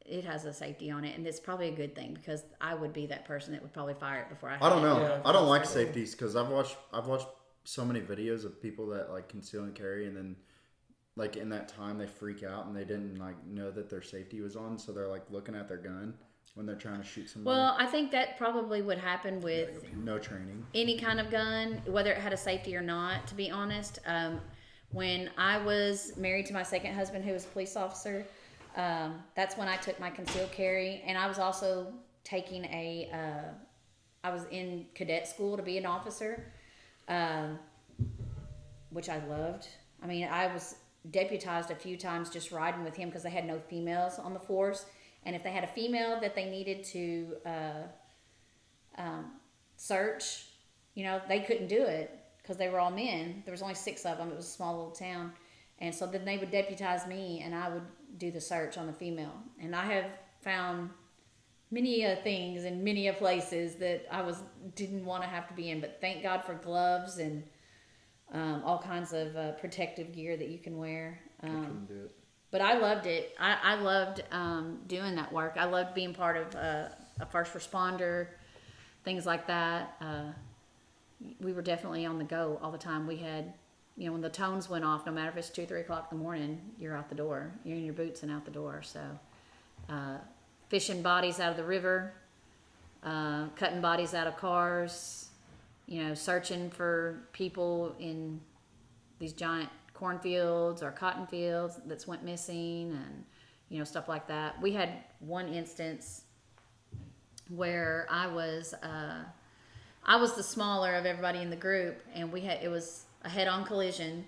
S2: it has a safety on it, and it's probably a good thing because I would be that person that would probably fire it before
S3: I don't know.
S1: Yeah,
S3: I don't like safeties because I've watched so many videos of people that like conceal and carry, and then like in that time they freak out and they didn't like know that their safety was on, so they're like looking at their gun when they're trying to shoot somebody.
S2: Well, I think that probably would happen with
S3: No training.
S2: any kind of gun, whether it had a safety or not, to be honest. When I was married to my second husband, who was a police officer, that's when I took my concealed carry. And I was also taking I was in cadet school to be an officer, which I loved. I mean, I was deputized a few times just riding with him because they had no females on the force. And if they had a female that they needed to search, they couldn't do it because they were all men. There was only 6 of them. It was a small little town. And so then they would deputize me and I would do the search on the female. And I have found many things in many places that I didn't want to have to be in. But thank God for gloves and all kinds of protective gear that you can wear.
S3: I couldn't do it.
S2: But I loved it. I loved doing that work. I loved being part of a first responder, things like that. We were definitely on the go all the time. We had, when the tones went off, no matter if it's 2, 3 o'clock in the morning, you're out the door. You're in your boots and out the door. So fishing bodies out of the river, cutting bodies out of cars, searching for people in these giant cornfields or cotton fields that's went missing and stuff like that. We had one instance where I was the smaller of everybody in the group, and it was a head-on collision,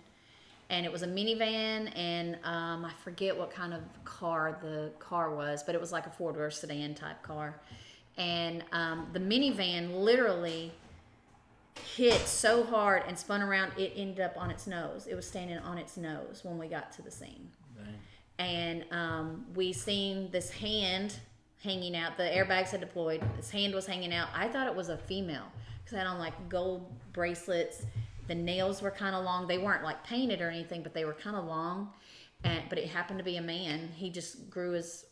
S2: and it was a minivan, and I forget what kind of car the car was, but it was like a 4-door sedan type car, and the minivan literally hit so hard and spun around, it ended up on its nose. It was standing on its nose when we got to the scene. Dang. And we seen this hand hanging out. The airbags had deployed. This hand was hanging out. I thought it was a female because it had on like gold bracelets. The nails were kind of long. They weren't like painted or anything, but they were kind of long. But it happened to be a man. He just grew his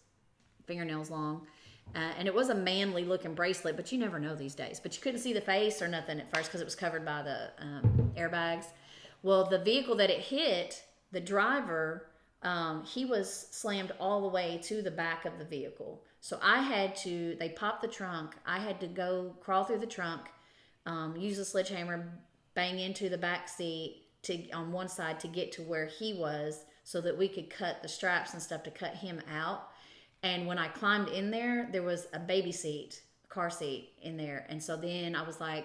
S2: fingernails long. And it was a manly looking bracelet, but you never know these days. But you couldn't see the face or nothing at first because it was covered by the airbags. Well, the vehicle that it hit, the driver, he was slammed all the way to the back of the vehicle. So they popped the trunk. I had to go crawl through the trunk, use a sledgehammer, bang into the back seat on one side to get to where he was so that we could cut the straps and stuff to cut him out. And when I climbed in there was a baby seat, a car seat in there. And so then I was like,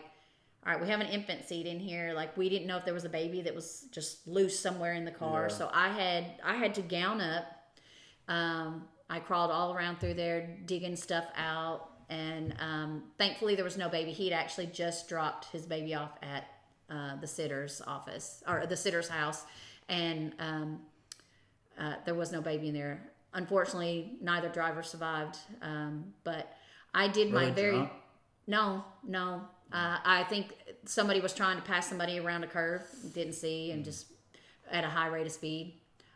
S2: all right, we have an infant seat in here. Like, we didn't know if there was a baby that was just loose somewhere in the car. Yeah. So I had to gown up. I crawled all around through there, digging stuff out. And thankfully there was no baby. He'd actually just dropped his baby off at the sitter's office, or the sitter's house. And there was no baby in there. Unfortunately, neither driver survived. But I did my very... No. I think somebody was trying to pass somebody around a curve, didn't see, and just at a high rate of speed.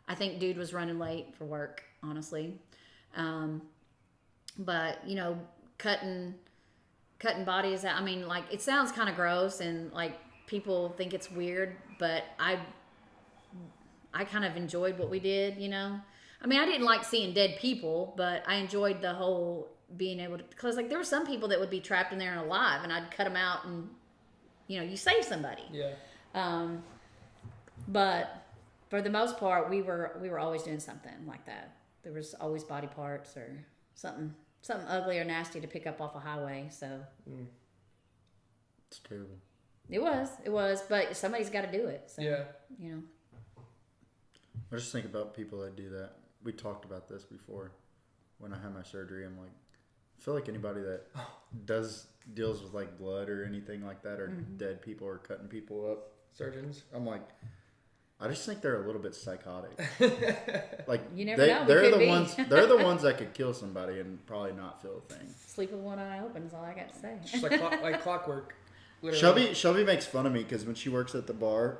S2: I think dude was running late for work, honestly. But, cutting bodies out, I mean, like, it sounds kind of gross and, like, people think it's weird, but I kind of enjoyed what we did, I mean, I didn't like seeing dead people, but I enjoyed the whole being able to, because like there were some people that would be trapped in there and alive, and I'd cut them out, and you save somebody.
S1: Yeah.
S2: But for the most part, we were always doing something like that. There was always body parts or something ugly or nasty to pick up off a highway. So
S3: it's terrible.
S2: It was, but somebody's got to do it. So,
S1: yeah.
S3: I just think about people that do that. We talked about this before. When I had my surgery, I'm like, I feel like anybody that deals with like blood or anything like that, or dead people or cutting people up,
S1: surgeons.
S3: I'm like, I just think they're a little bit psychotic. Like
S2: you never know.
S3: They're the ones. They're the ones that could kill somebody and probably not feel a thing.
S2: Sleep with one eye open is all I got to say.
S1: It's just like clockwork. Literally.
S3: Shelby makes fun of me because when she works at the bar,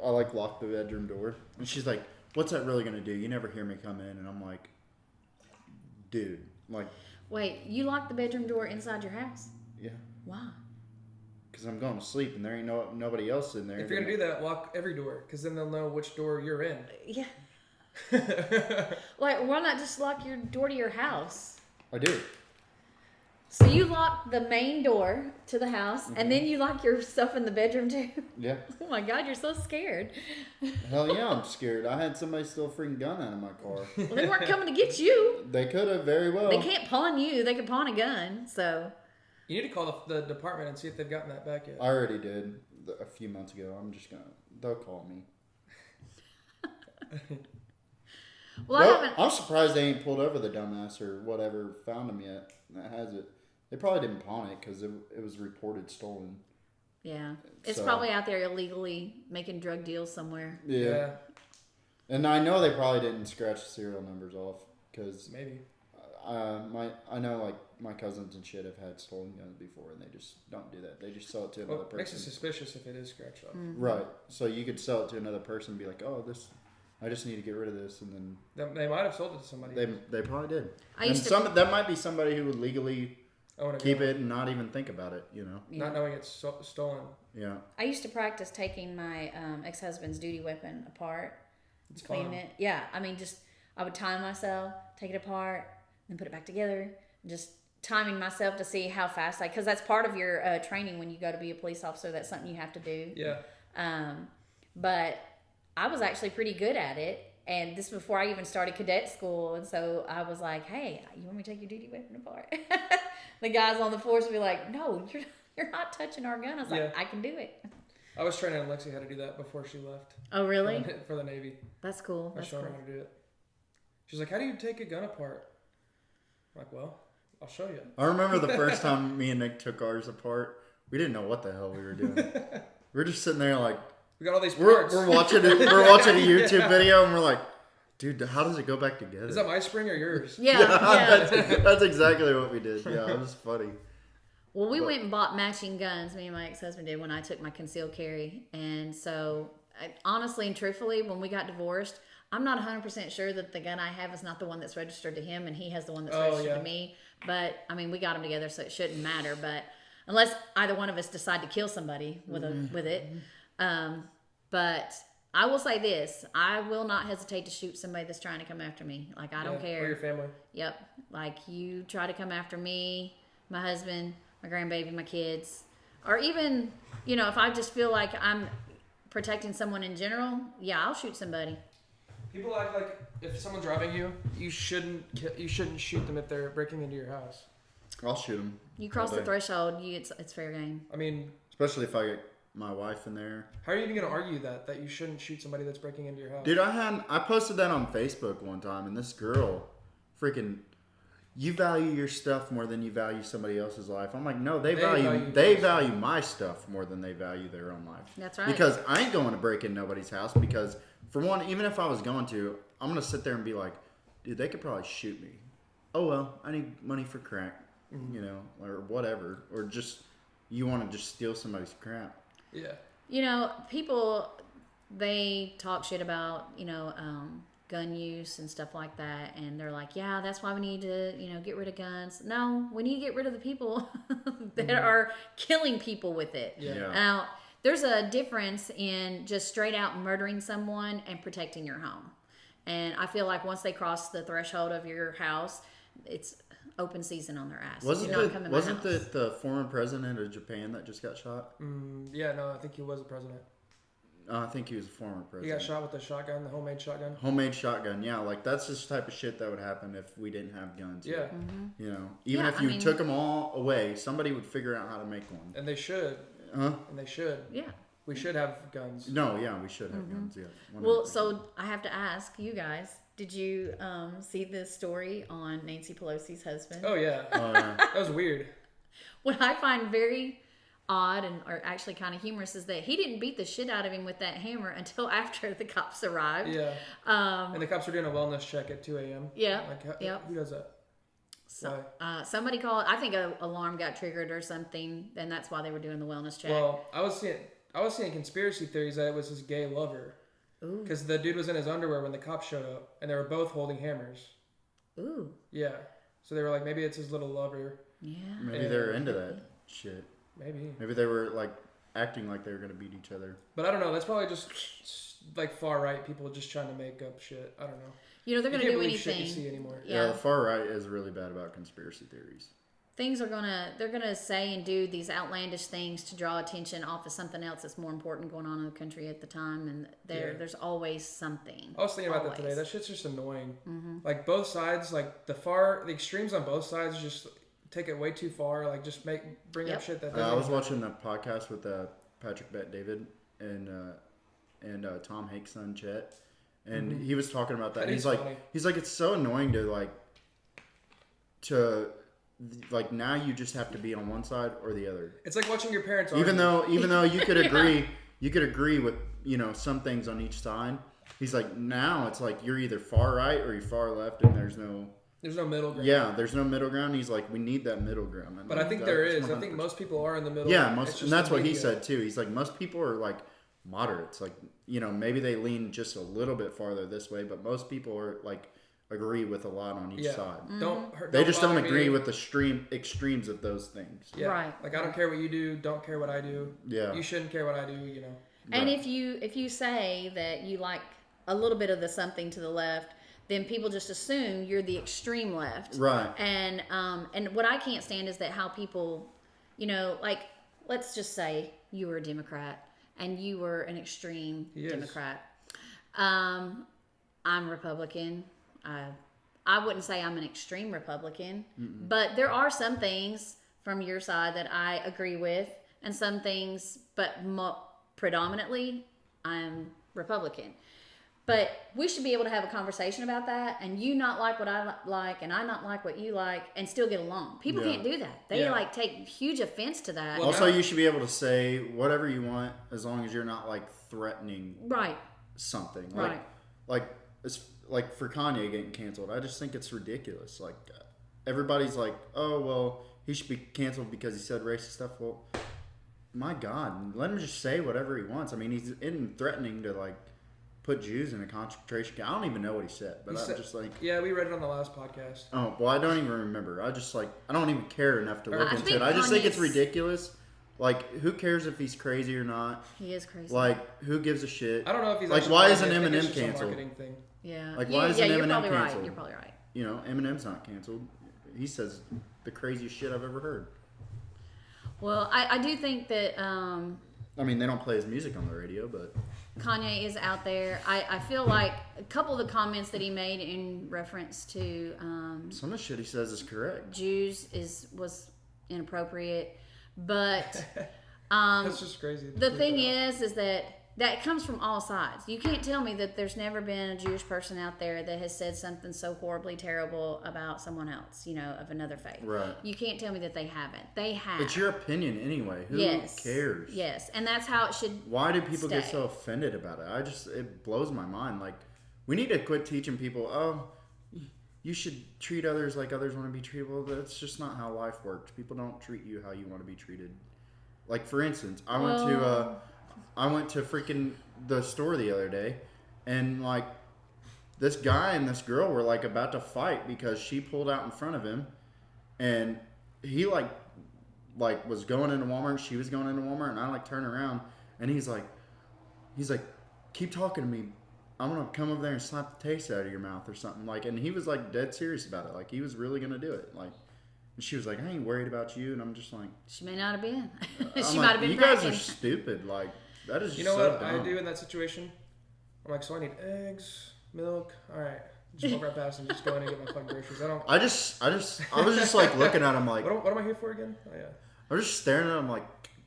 S3: I like lock the bedroom door, and she's like, "What's that really gonna do? You never hear me come in," and I'm like, dude, like,
S2: Wait, you locked the bedroom door inside your house?
S3: yeah.
S2: Why?
S3: Because I'm going to sleep and there ain't nobody else in there.
S1: If you're gonna do that, lock every door, because then they'll know which door you're in.
S2: Yeah. Like, why not just lock your door to your house?
S3: I do.
S2: So you lock the main door to the house, and then you lock your stuff in the bedroom too?
S3: Yeah.
S2: Oh my God, you're so scared.
S3: Hell yeah, I'm scared. I had somebody steal a freaking gun out of my car.
S2: Well, they weren't coming to get you.
S3: They could have very well.
S2: They can't pawn you. They can pawn a gun, so...
S1: You need to call the department and see if they've gotten that back yet.
S3: I already did a few months ago. I'm just gonna. They'll call me.
S2: Well, I haven't...
S3: I'm surprised they ain't pulled over the dumbass or whatever found him yet. That has it. They probably didn't pawn it because it was reported stolen.
S2: Yeah. It's
S3: So-
S2: probably out there illegally making drug deals somewhere.
S3: Yeah. And I know they probably didn't scratch the serial numbers off because
S1: Maybe.
S3: I know like my cousins and shit have had stolen guns before and they just don't do that. They just sell it to another
S1: Well, it makes it
S3: person.
S1: suspicious if it is scratched off.
S3: Right. So you could sell it to another person and be like, oh, I just need to get rid of this, and then
S1: They might have sold it to somebody.
S3: they probably did.
S2: I used to...
S3: that might be somebody who would legally
S1: I want to
S3: keep it and not even think about it, you know.
S2: Yeah.
S1: not knowing it's stolen.
S3: Yeah.
S2: I used to practice taking my ex-husband's duty weapon apart,
S1: It's
S2: clean
S1: fun.
S2: it. Yeah, I mean, just I would time myself, take it apart, then put it back together. Just timing myself to see how fast because that's part of your training when you go to be a police officer. That's something you have to do.
S1: Yeah.
S2: But I was actually pretty good at it. And this was before I even started cadet school. And so I was like, hey, you want me to take your duty weapon apart? The guys on the force would be like, no, you're not touching our gun. I was like,
S1: Yeah.
S2: I can do it.
S1: I was training Lexi how to do that before she left.
S2: Oh, really?
S1: For the Navy.
S2: That's cool.
S1: I
S2: That's
S1: showed
S2: cool.
S1: her how to do it. She's like, how do you take a gun apart? I'm like, well, I'll show you.
S3: I remember the first time me and Nick took ours apart. We didn't know what the hell we were doing. We were just sitting there like
S1: We got all these
S3: we're
S1: parts.
S3: watching it. We're watching a YouTube video and we're like, dude, how does it go back together?
S1: Is that my spring or yours?
S2: Yeah, yeah.
S3: That's exactly what we did. Yeah, it was funny.
S2: Well, we went and bought matching guns. Me and my ex-husband did when I took my concealed carry. And so, honestly and truthfully, when we got divorced, I'm not 100% sure that the gun I have is not the one that's registered to him and he has the one that's registered to me. But, I mean, we got them together, so it shouldn't matter. But unless either one of us decide to kill somebody with it. But I will say this. I will not hesitate to shoot somebody that's trying to come after me. Like, I don't care.
S1: Or your family.
S2: Yep. Like, you try to come after me, my husband, my grandbaby, my kids, or even, if I just feel like I'm protecting someone in general, yeah, I'll shoot somebody.
S1: People act like if someone's robbing you, you shouldn't shoot them if they're breaking into your house.
S3: I'll shoot him.
S2: You cross the threshold, it's fair game.
S1: I mean,
S3: Especially if I get my wife in there.
S1: how are you even going to argue that you shouldn't shoot somebody that's breaking into your house?
S3: Dude, I posted that on Facebook one time, and this girl, freaking, you value your stuff more than you value somebody else's life. I'm like, no, they value my stuff more than they value their own life.
S2: That's right.
S3: Because I ain't going to break in nobody's house because, for one, even if I was going to, I'm going to sit there and be like, dude, they could probably shoot me. Oh, well, I need money for crack, or whatever. Or just, you want to just steal somebody's crap.
S1: Yeah.
S2: People, they talk shit about, gun use and stuff like that, and they're like, yeah, that's why we need to, get rid of guns. No, we need to get rid of the people that are killing people with it.
S1: Yeah.
S2: Now, there's a difference in just straight out murdering someone and protecting your home. And I feel like once they cross the threshold of your house, it's open season on their ass.
S3: Wasn't
S2: house.
S3: the former president of Japan that just got shot?
S1: Yeah, no, I think he was a president.
S3: I think he was a former president.
S1: He got shot with the shotgun, the homemade shotgun.
S3: Homemade shotgun, yeah. Like, that's just the type of shit that would happen if we didn't have guns.
S1: Yeah.
S3: Even if you took them all away, somebody would figure out how to make one.
S1: And they should.
S3: Huh?
S1: And they should.
S2: Yeah.
S1: We should have guns.
S3: No, yeah, we should have guns, yeah. 100%.
S2: Well, so I have to ask you guys, did you see this story on Nancy Pelosi's husband?
S1: Oh, yeah. That was weird.
S2: What I find very odd or actually kind of humorous is that he didn't beat the shit out of him with that hammer until after the cops arrived.
S1: Yeah. And the cops were doing a wellness check at 2 a.m.
S2: Yeah.
S1: Who does that?
S2: So, somebody called. I think an alarm got triggered or something, and that's why they were doing the wellness check.
S1: Well, I was seeing conspiracy theories that it was his gay lover.
S2: Ooh.
S1: Because the dude was in his underwear when the cops showed up, and they were both holding hammers.
S2: Ooh.
S1: Yeah. So they were like, maybe it's his little lover.
S2: Yeah.
S3: Maybe they're into that shit. Maybe they were like acting like they were gonna beat each other.
S1: But I don't know. That's probably just like far right people just trying to make up shit. I don't know.
S2: You know, they're gonna do anything.
S1: Shit you see anymore.
S3: Yeah, the far right is really bad about conspiracy theories.
S2: They're gonna say and do these outlandish things to draw attention off of something else that's more important going on in the country at the time, and there's always something.
S1: I was thinking about that today. That shit's just annoying. Mm-hmm. Like both sides, like the extremes on both sides, just take it way too far. Like just bring up shit that.
S3: I was watching the podcast with Patrick Bet-David and Tom Hanks' son Chet, and he was talking about that. And he's like, it's so annoying to now you just have to be on one side or the other. It's like watching your parents argue. Even though you could agree, you could agree with some things on each side. He's like, now it's like you're either far right or you're far left, and there's no middle ground. Yeah, there's no middle ground. He's like, we need that middle ground. And
S1: but I think there is. 100%. I think most people are in the middle.
S3: Yeah, and that's what he said too. He's like, most people are like moderates. Like, maybe they lean just a little bit farther this way, but most people are like agree with a lot on each side.
S2: Mm-hmm.
S3: They just don't agree with the extremes of those things.
S1: Yeah. Right. Like, I don't care what you do. Don't care what I do. Yeah. You shouldn't care what I do.
S2: And if you say that you like a little bit of the something to the left, then people just assume you're the extreme left.
S3: Right.
S2: And what I can't stand is that how people, like, let's just say you were a Democrat and you were an extreme Democrat. I'm Republican. I wouldn't say I'm an extreme Republican, but there are some things from your side that I agree with, and some things, but predominantly, I'm Republican. But we should be able to have a conversation about that, and you not like what I like, and I not like what you like, and still get along. People can't do that. They take huge offense to that.
S3: Well, also, you should be able to say whatever you want as long as you're not like threatening something. Like for Kanye getting canceled, I just think it's ridiculous. Like everybody's like, oh well, he should be canceled because he said racist stuff. Well, my God, let him just say whatever he wants. I mean, he's threatening to like put Jews in a concentration camp. I don't even know what he said, but I'm just like,
S1: yeah, we read it on the last podcast.
S3: Oh well, I don't even remember. I just like I don't even care enough to look into it. I just think it's ridiculous. Like, who cares if he's crazy or not?
S2: He is crazy.
S3: Like, who gives a shit?
S1: I don't know if he's
S3: like, why isn't Eminem canceled?
S2: Yeah.
S3: Like, why isn't Eminem canceled?
S2: Right. You're probably right.
S3: Eminem's not canceled. He says the craziest shit I've ever heard.
S2: Well, I do think that...
S3: I mean, they don't play his music on the radio, but...
S2: Kanye is out there. I feel like a couple of the comments that he made in reference to...
S3: some of the shit he says is correct.
S2: Jews was inappropriate. But...
S1: That's just crazy.
S2: The thing is that comes from all sides. You can't tell me that there's never been a Jewish person out there that has said something so horribly terrible about someone else, of another faith.
S3: Right.
S2: You can't tell me that they haven't. They have.
S3: It's your opinion anyway. Who cares?
S2: Yes, and that's how it should.
S3: Why do people get so offended about it? It blows my mind. Like, we need to quit teaching people, oh, you should treat others like others want to be treated. Well, that's just not how life works. People don't treat you how you want to be treated. Like, for instance, I went to freaking the store the other day, and like this guy and this girl were like about to fight because she pulled out in front of him, and he like was going into Walmart, she was going into Walmart, and I like turn around, and he's like, keep talking to me, I'm gonna come over there and slap the taste out of your mouth or something, like, and he was like dead serious about it, like he was really gonna do it, like. And she was like, I ain't worried about you. And I'm just like...
S2: She may not have been.
S3: She might have been. You guys are stupid. Like, that is just
S1: what dumb. I do in that situation? I'm like, so I need eggs, milk. All right. Just walk right past and just go in and get my fucking groceries. I was just like looking at him like... What am I here for again? Oh, yeah.
S3: I was just staring at him like,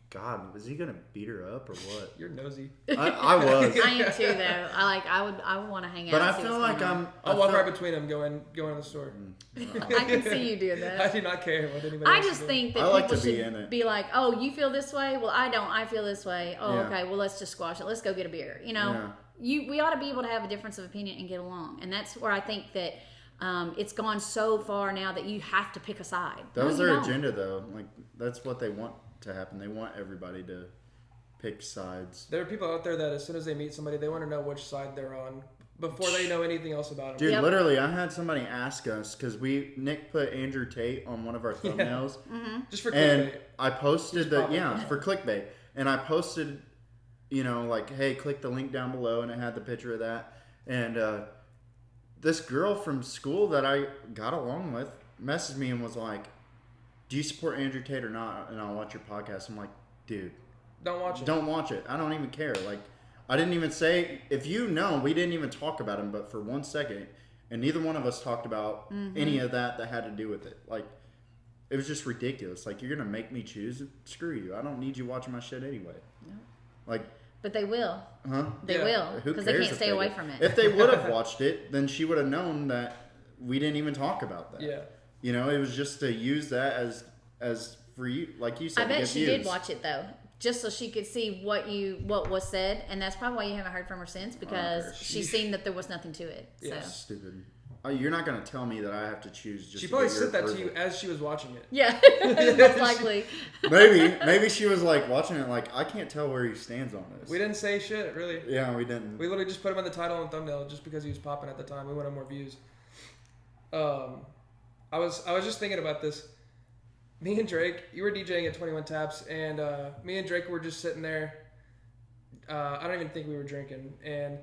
S3: God, is he going to beat her up or what?
S1: You're nosy.
S3: I was.
S2: I am too, though. I would want to hang out.
S3: But I feel like
S1: I'll walk right between them, go in the store.
S2: I can see you doing that.
S1: I do not care what anybody
S2: I just think that
S3: like
S2: people should be like, oh, you feel this way? Well, I don't. I feel this way. Oh, okay. Well, let's just squash it. Let's go get a beer. We ought to be able to have a difference of opinion and get along. And that's where I think that it's gone so far now that you have to pick a side.
S3: That was their agenda, though. Like, that's what they want to happen. They want everybody to pick sides.
S1: There are people out there that as soon as they meet somebody, they want to know which side they're on before they know anything else about him.
S3: Dude,
S2: Yep.
S3: literally, I had somebody ask us because Nick put Andrew Tate on one of our thumbnails,
S1: Just for
S3: and
S1: clickbait.
S3: I posted
S1: Just
S3: for clickbait, and I posted, like, hey, click the link down below, and it had the picture of that, and this girl from school that I got along with messaged me and was like, "Do you support Andrew Tate or not?" And I'll watch your podcast. I'm like, dude,
S1: Don't watch it.
S3: don't watch it. I don't even care. Like, I didn't even say, we didn't even talk about him, but for 1 second, and neither one of us talked about any of that had to do with it. Like, it was just ridiculous. Like, you're gonna make me choose? Screw you. I don't need you watching my shit anyway.
S2: No.
S3: Like,
S2: But they will.
S3: huh?
S2: They
S1: Yeah.
S2: will.
S3: Who
S2: Because they
S3: cares
S2: can't
S3: if
S2: stay
S3: they
S2: away
S3: did?
S2: from it.
S3: If they would have watched it, then she would have known that we didn't even talk about that.
S1: Yeah.
S3: It was just to use that as for you, like you said.
S2: I
S3: to
S2: bet
S3: get
S2: she
S3: views.
S2: did watch it though, just so she could see what was said, and that's probably why you haven't heard from her since, because
S3: care.
S2: she's seen that there was nothing to it.
S1: Yeah.
S2: So
S3: Stupid. Oh, you're not gonna tell me that I have to choose just.
S1: She
S3: to
S1: probably
S3: get your
S1: said that to
S3: approval.
S1: you as she was watching it.
S2: yeah, most likely.
S3: Maybe she was like watching it like, I can't tell where he stands on this.
S1: We didn't say shit, really.
S3: Yeah, we didn't.
S1: We literally just put him in the title and thumbnail just because he was popping at the time. We wanted more views. I was just thinking about this. Me and Drake, you were DJing at 21 Taps, and me and Drake were just sitting there. I don't even think we were drinking, and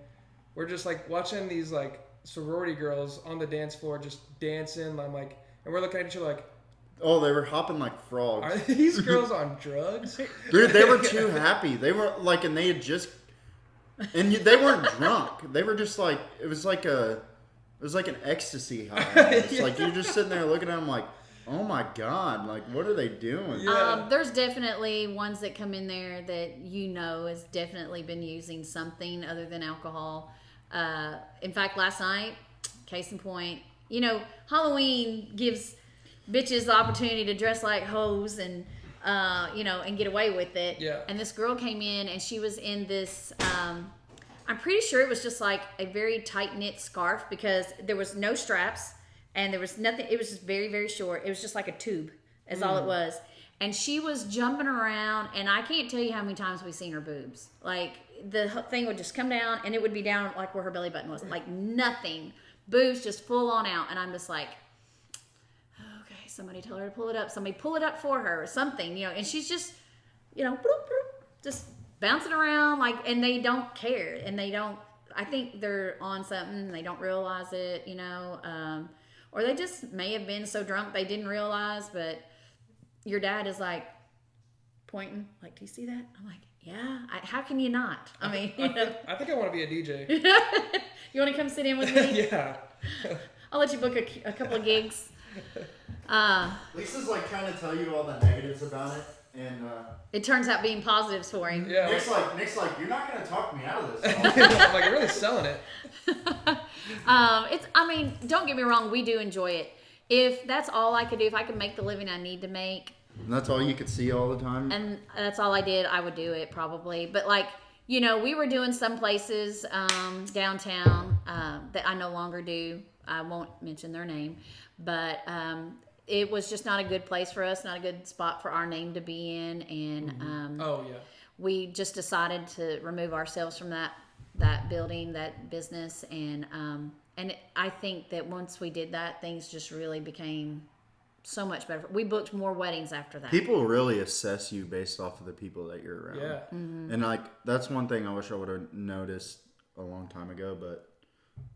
S1: we're just like watching these like sorority girls on the dance floor just dancing. I'm like, and we're looking at each other like,
S3: Oh, they were hopping like frogs.
S1: are these girls on drugs?
S3: Dude, they were too happy. They were like, and they had just, and they weren't drunk. They were just like, it was like an ecstasy high. It's like you're just sitting there looking at them like, oh my god, like what are they doing?
S1: Yeah.
S2: There's definitely ones that come in there that has definitely been using something other than alcohol. In fact, last night, case in point, Halloween gives bitches the opportunity to dress like hoes and and get away with it.
S1: Yeah.
S2: And this girl came in and she was in this I'm pretty sure it was just like a very tight knit scarf because there was no straps and there was nothing. It was just very, very short. It was just like a tube is all it was. And she was jumping around, and I can't tell you how many times we've seen her boobs. Like the thing would just come down and it would be down like where her belly button was. Like nothing. Boobs just full on out. And I'm just like, okay, somebody tell her to pull it up. Somebody pull it up for her or something, and she's just, bloop, bloop, just bouncing around and they don't care. And they don't, I think they're on something and they don't realize it, or they just may have been so drunk they didn't realize, but your dad is like pointing, like, do you see that? I'm like, yeah. How can you not? I mean,
S1: I think I want to be a DJ.
S2: You want to come sit in with me?
S1: Yeah.
S2: I'll let you book a couple of gigs.
S3: Lisa's like trying to tell you all the negatives about it, and
S2: It turns out being positives for him.
S1: Yeah.
S3: Nick's like, you're not gonna talk me out of this.
S1: I'm like, you're really selling it.
S2: Don't get me wrong, we do enjoy it. If that's all I could do, if I could make the living I need to make,
S3: And that's all you could see all the time.
S2: and that's all I did, I would do it probably. But we were doing some places downtown that I no longer do. I won't mention their name, but it was just not a good place for us, not a good spot for our name to be in, and
S1: Oh yeah.
S2: we just decided to remove ourselves from that building, that business, and I think that once we did that, things just really became so much better. We booked more weddings after that.
S3: People really assess you based off of the people that you're around.
S1: Yeah.
S3: And that's one thing I wish I would have noticed a long time ago, but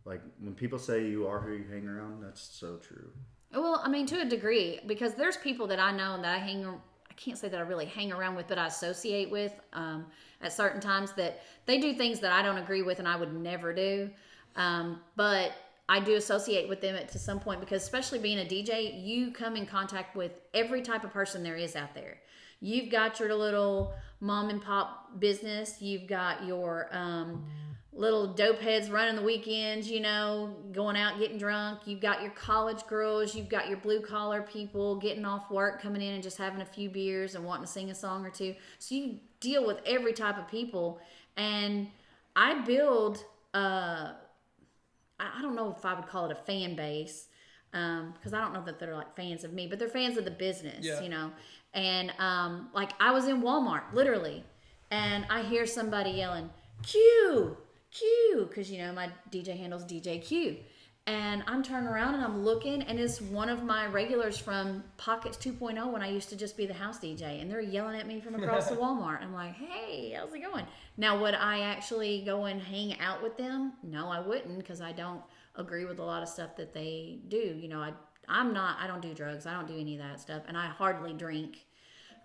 S3: when people say you are who you hang around, that's so true.
S2: Well, to a degree, because there's people that I know and that I can't say that I really hang around with, but I associate with at certain times that they do things that I don't agree with and I would never do. But I do associate with them to some point because, especially being a DJ, you come in contact with every type of person there is out there. You've got your little mom and pop business. You've got your little dope heads running the weekends, going out getting drunk. You've got your college girls. You've got your blue collar people getting off work, coming in and just having a few beers and wanting to sing a song or two. So you deal with every type of people. And I build, I don't know if I would call it a fan base, because I don't know that they're like fans of me, but they're fans of the business,
S1: Yeah.
S2: And I was in Walmart, literally, and I hear somebody yelling, Q, Q, because my DJ handle's DJ Q. And I'm turning around and I'm looking, and it's one of my regulars from Pockets 2.0 when I used to just be the house DJ. And they're yelling at me from across the Walmart. I'm like, hey, how's it going? Now, would I actually go and hang out with them? No, I wouldn't, because I don't agree with a lot of stuff that they do. I don't do drugs. I don't do any of that stuff. And I hardly drink.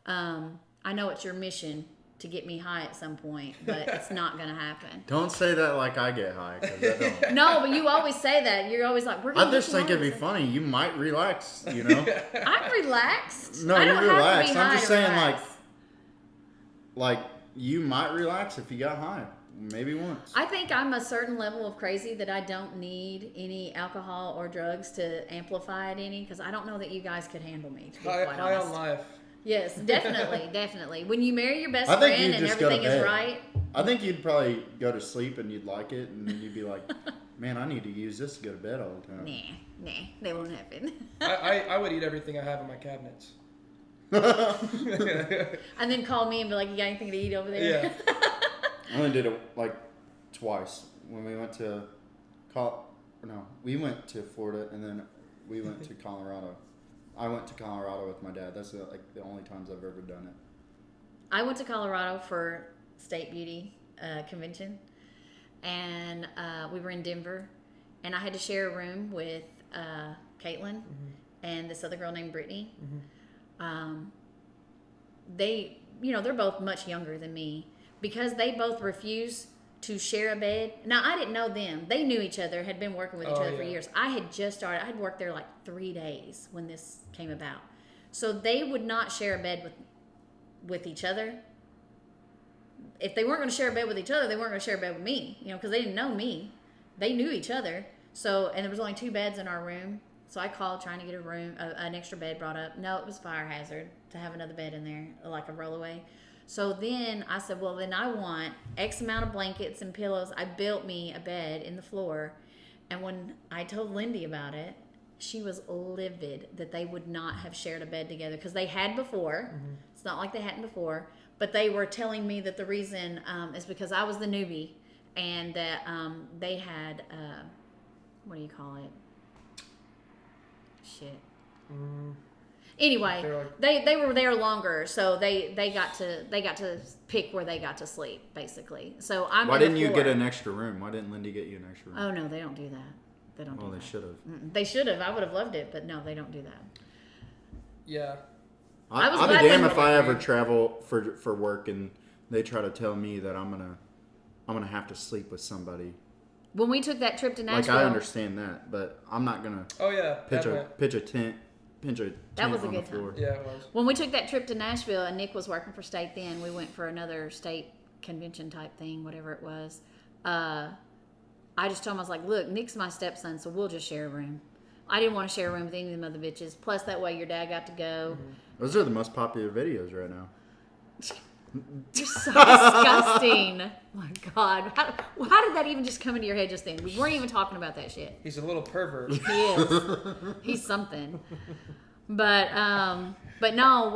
S2: I know it's your mission to get me high at some point, but it's not going to happen.
S3: Don't say that like I get high, because I don't.
S2: No, but you always say that. You're always like, we're going to
S3: I just think it'd be funny. You might relax,
S2: I'm relaxed.
S3: No,
S2: I
S3: you're
S2: don't have to
S3: relaxed.
S2: be
S3: I'm
S2: high
S3: just
S2: to
S3: saying,
S2: relax.
S3: like you might relax if you got high. Maybe once.
S2: I think I'm a certain level of crazy that I don't need any alcohol or drugs to amplify it any, because I don't know that you guys could handle me, to be quite
S1: High
S2: honest.
S1: on life.
S2: Yes, definitely, definitely. When you marry your best
S3: I think
S2: friend
S3: you'd
S2: and
S3: just go to
S2: everything is
S3: bed.
S2: right.
S3: I think you'd probably go to sleep and you'd like it, and then you'd be like, man, I need to use this to go to bed all the time.
S2: Nah, that won't happen.
S1: I would eat everything I have in my cabinets.
S2: And then call me and be like, you got anything to eat over there?
S1: Yeah.
S3: I only did it like twice when we went to we went to Florida, and then we went to Colorado. I went to Colorado with my dad. That's the only times I've ever done it.
S2: I went to Colorado for State Beauty convention, and we were in Denver, and I had to share a room with Caitlin and this other girl named Brittany. They're both much younger than me, because they both refused to share a bed. Now, I didn't know them. They knew each other, had been working with each other for years. I had just started. I had worked there like 3 days when this came about. So they would not share a bed with each other. If they weren't going to share a bed with each other, they weren't going to share a bed with me, because they didn't know me. They knew each other. So, and there was only 2 beds in our room. So I called trying to get an extra bed brought up. No, it was fire hazard to have another bed in there, like a rollaway. So then I said, well, then I want X amount of blankets and pillows. I built me a bed in the floor. And when I told Lindy about it, she was livid that they would not have shared a bed together, because they had before. It's not like they hadn't before. But they were telling me that the reason is because I was the newbie, and that they had, what do you call it? Shit. Anyway, they were there longer, so they got to pick where they got to sleep, basically. So
S3: Why didn't you get an extra room? Why didn't Lindy get you an extra room?
S2: Oh no, they don't do that. They don't.
S3: Well,
S2: do
S3: they
S2: that.
S3: should have.
S2: They should have. I would have loved it, but no, they don't do that.
S1: Yeah.
S3: I'll be damned if I ever travel for work and they try to tell me that I'm gonna have to sleep with somebody.
S2: When we took that trip to Nashville,
S3: Like, I understand that, but I'm not gonna.
S1: Oh yeah.
S3: pitch a tent.
S2: That was a
S3: on
S2: good
S3: the floor.
S2: time.
S1: Yeah, it was.
S2: when we took that trip to Nashville and Nick was working for state, then we went for another state convention type thing, whatever it was. I just told him, I was like, look, Nick's my stepson, so we'll just share a room. I didn't want to share a room with any of them other bitches. Plus, that way your dad got to go.
S3: Those are the most popular videos right now.
S2: You're so disgusting. Oh my God. How did that even just come into your head just then? We weren't even talking about that shit.
S1: He's a little pervert.
S2: He is. He's something. But no,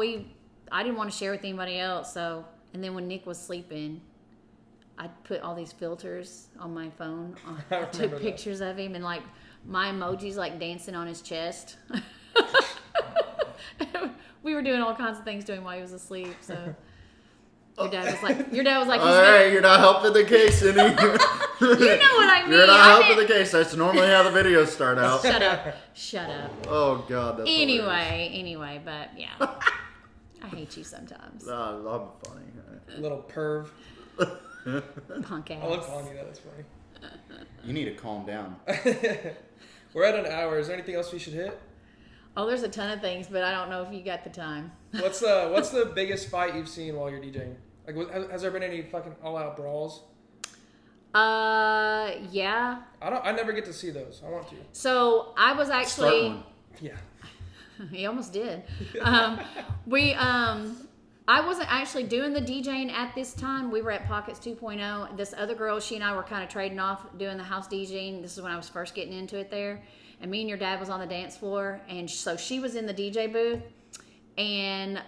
S2: I didn't want to share with anybody else. So, and then when Nick was sleeping, I put all these filters on my phone. I took pictures of him and like my emojis like dancing on his chest. We were doing all kinds of things to him while he was asleep. So your dad was like,
S3: All right, you're not helping the case any.
S2: You know what I mean.
S3: You're not helping the case. That's normally how the videos start out.
S2: Shut up.
S3: Oh God. That's hilarious.
S2: Anyway, but yeah, I hate you sometimes.
S3: No, I'm funny.
S1: Little perv.
S2: Punk ass.
S1: I love calling you that. That's funny.
S3: You need to calm down.
S1: We're at an hour. Is there anything else we should hit?
S2: Oh, there's a ton of things, but I don't know if you got the time.
S1: What's the biggest fight you've seen while you're DJing? Like, has there been any fucking all-out brawls?
S2: Yeah.
S1: I never get to see those. I want to.
S2: So I was
S3: Start
S2: actually.
S3: one.
S1: Yeah.
S2: He almost did. I wasn't actually doing the DJing at this time. We were at Pockets 2.0. This other girl, she and I were kind of trading off doing the house DJing. This is when I was first getting into it there. And me and your dad was on the dance floor. And so she was in the DJ booth. And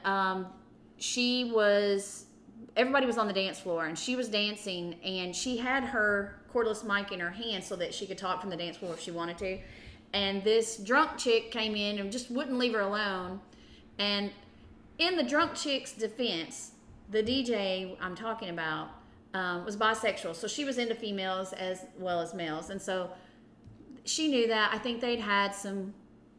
S2: everybody was on the dance floor. And she was dancing. And she had her cordless mic in her hand so that she could talk from the dance floor if she wanted to. And this drunk chick came in and just wouldn't leave her alone. And in the drunk chick's defense, the DJ I'm talking about was bisexual. So she was into females as well as males. And so she knew that. I think they'd had some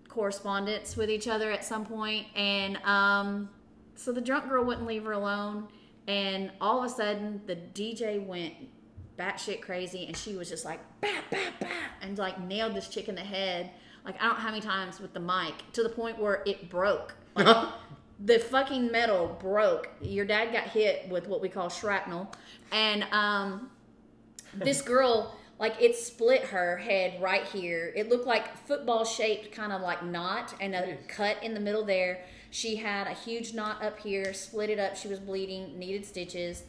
S2: correspondence with each other at some point. And so the drunk girl wouldn't leave her alone. And all of a sudden, the DJ went batshit crazy. And she was just like, bah, bah, bah, and like nailed this chick in the head. Like, I don't know how many times with the mic, to the point where it broke. Like, the fucking metal broke. Your dad got hit with what we call shrapnel. And this girl, like, it split her head right here. It looked like football shaped kind of like knot and a cut in the middle there. She had a huge knot up here, split it up. She was bleeding, needed stitches.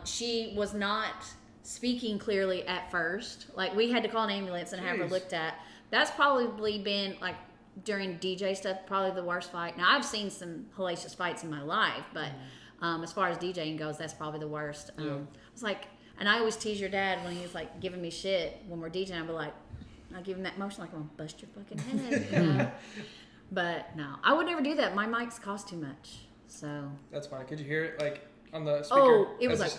S2: She was not speaking clearly at first. Like, we had to call an ambulance and have her looked at. That's probably been, like, during DJ stuff, probably the worst fight. Now, I've seen some hellacious fights in my life, but as far as DJing goes, that's probably the worst. I was like, and I always tease your dad when he's like giving me shit when we're DJing. I'll be like, I give him that motion like I'm gonna bust your fucking head. You know? But no, I would never do that. My mics cost too much. So
S1: that's fine. Could you hear it like on the speaker?
S2: Oh, it was like,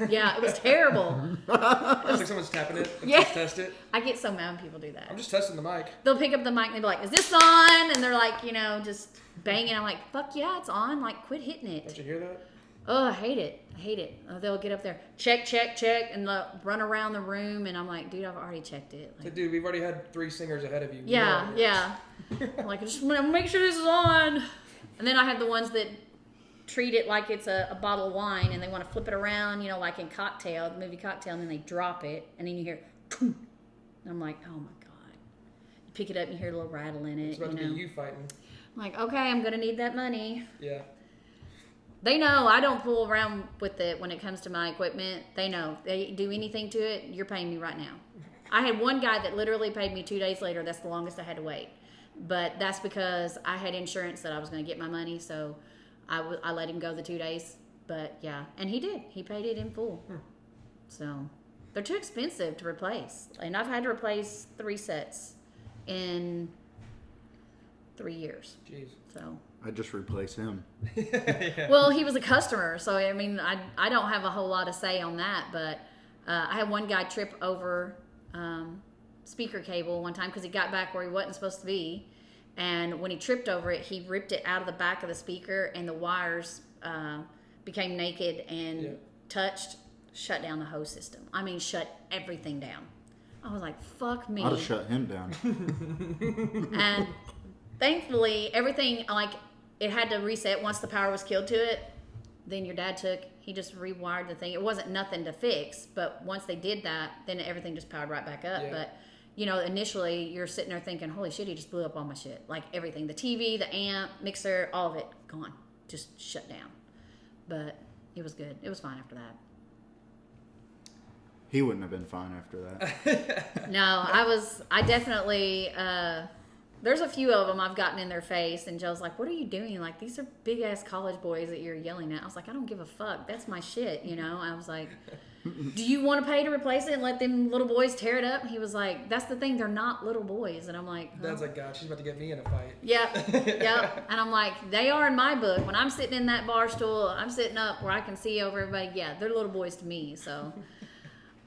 S2: yeah, it was terrible.
S1: It's like someone's tapping it. Let's test it.
S2: I get so mad when people do that.
S1: I'm just testing the mic.
S2: They'll pick up the mic and they'll be like, "Is this on?" And they're like, you know, just banging. I'm like, "Fuck yeah, it's on!" Like, quit hitting it.
S1: Did you hear that?
S2: Oh, I hate it. They'll get up there, check, and they'll run around the room, and I'm like, dude, I've already checked it. Like,
S1: so, dude, we've already had 3 singers ahead of you.
S2: Yeah. I'm like, I just want to make sure this is on. And then I have the ones that treat it like it's a bottle of wine, and they want to flip it around, you know, like in Cocktail, the movie Cocktail, and then they drop it, and then you hear, and I'm like, oh my God. You pick it up, and you hear a little rattle in it.
S1: It's about to be you fighting.
S2: I'm like, okay, I'm going to need that money.
S1: Yeah.
S2: They know I don't fool around with it when it comes to my equipment. They know. They do anything to it, you're paying me right now. I had one guy that literally paid me 2 days later. That's the longest I had to wait. But that's because I had insurance that I was going to get my money, so I let him go the 2 days. But yeah, and he did. He paid it in full. So they're too expensive to replace. And I've had to replace 3 sets in 3 years.
S1: Jeez.
S2: So
S3: I just replace him.
S1: Yeah.
S2: Well, he was a customer, so I mean, I don't have a whole lot to say on that, but I had one guy trip over speaker cable one time because he got back where he wasn't supposed to be, and when he tripped over it, he ripped it out of the back of the speaker, and the wires became naked and shut down the hose system. I mean, shut everything down. I was like, fuck me.
S3: I'd have shut him down.
S2: And thankfully, everything, like, it had to reset once the power was killed to it. Then your dad he just rewired the thing. It wasn't nothing to fix, but once they did that, then everything just powered right back up.
S1: Yeah.
S2: But, you know, initially, you're sitting there thinking, holy shit, he just blew up all my shit. Like, everything. The TV, the amp, mixer, all of it, gone. Just shut down. But it was good. It was fine after that.
S3: He wouldn't have been fine after that.
S2: No, I definitely, there's a few of them I've gotten in their face, and Joe's like, what are you doing? Like, these are big ass college boys that you're yelling at. I was like, I don't give a fuck. That's my shit, you know? I was like, do you want to pay to replace it and let them little boys tear it up? And he was like, that's the thing, they're not little boys. And I'm like, oh.
S1: Dad's like, God, she's about to get me in a fight.
S2: Yep. And I'm like, they are in my book. When I'm sitting in that bar stool, I'm sitting up where I can see over everybody. Yeah, they're little boys to me, so.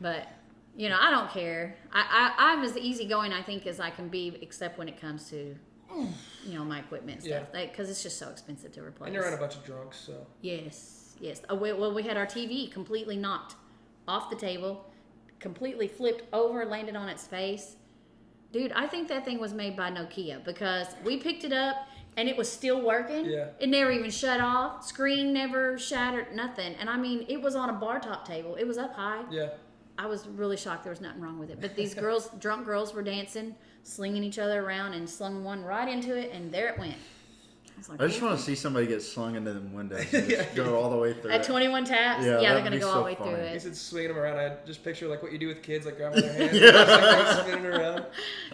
S2: But, you know, I don't care. I'm as easygoing, I think, as I can be, except when it comes to, you know, my equipment and stuff. Because it's just so expensive to replace.
S1: And you're around a bunch of drunks, so.
S2: Yes. Oh, well, we had our TV completely knocked off the table, completely flipped over, landed on its face. Dude, I think that thing was made by Nokia, because we picked it up and it was still working.
S1: Yeah.
S2: It never even shut off. Screen never shattered, nothing. And I mean, it was on a bar top table. It was up high.
S1: Yeah.
S2: I was really shocked there was nothing wrong with it. But these girls, drunk girls, were dancing, slinging each other around, and slung one right into it, and there it went.
S3: I just want to see somebody get slung into them windows and just go all the way through
S2: At 21 taps?
S3: Yeah,
S2: they're
S3: that'd
S2: going to
S3: be
S2: go all
S3: so
S2: the way
S3: funny.
S2: through
S1: He
S2: it.
S1: said swinging them around. I just picture like what you do with kids, like grabbing their hands, and just, like, spinning around.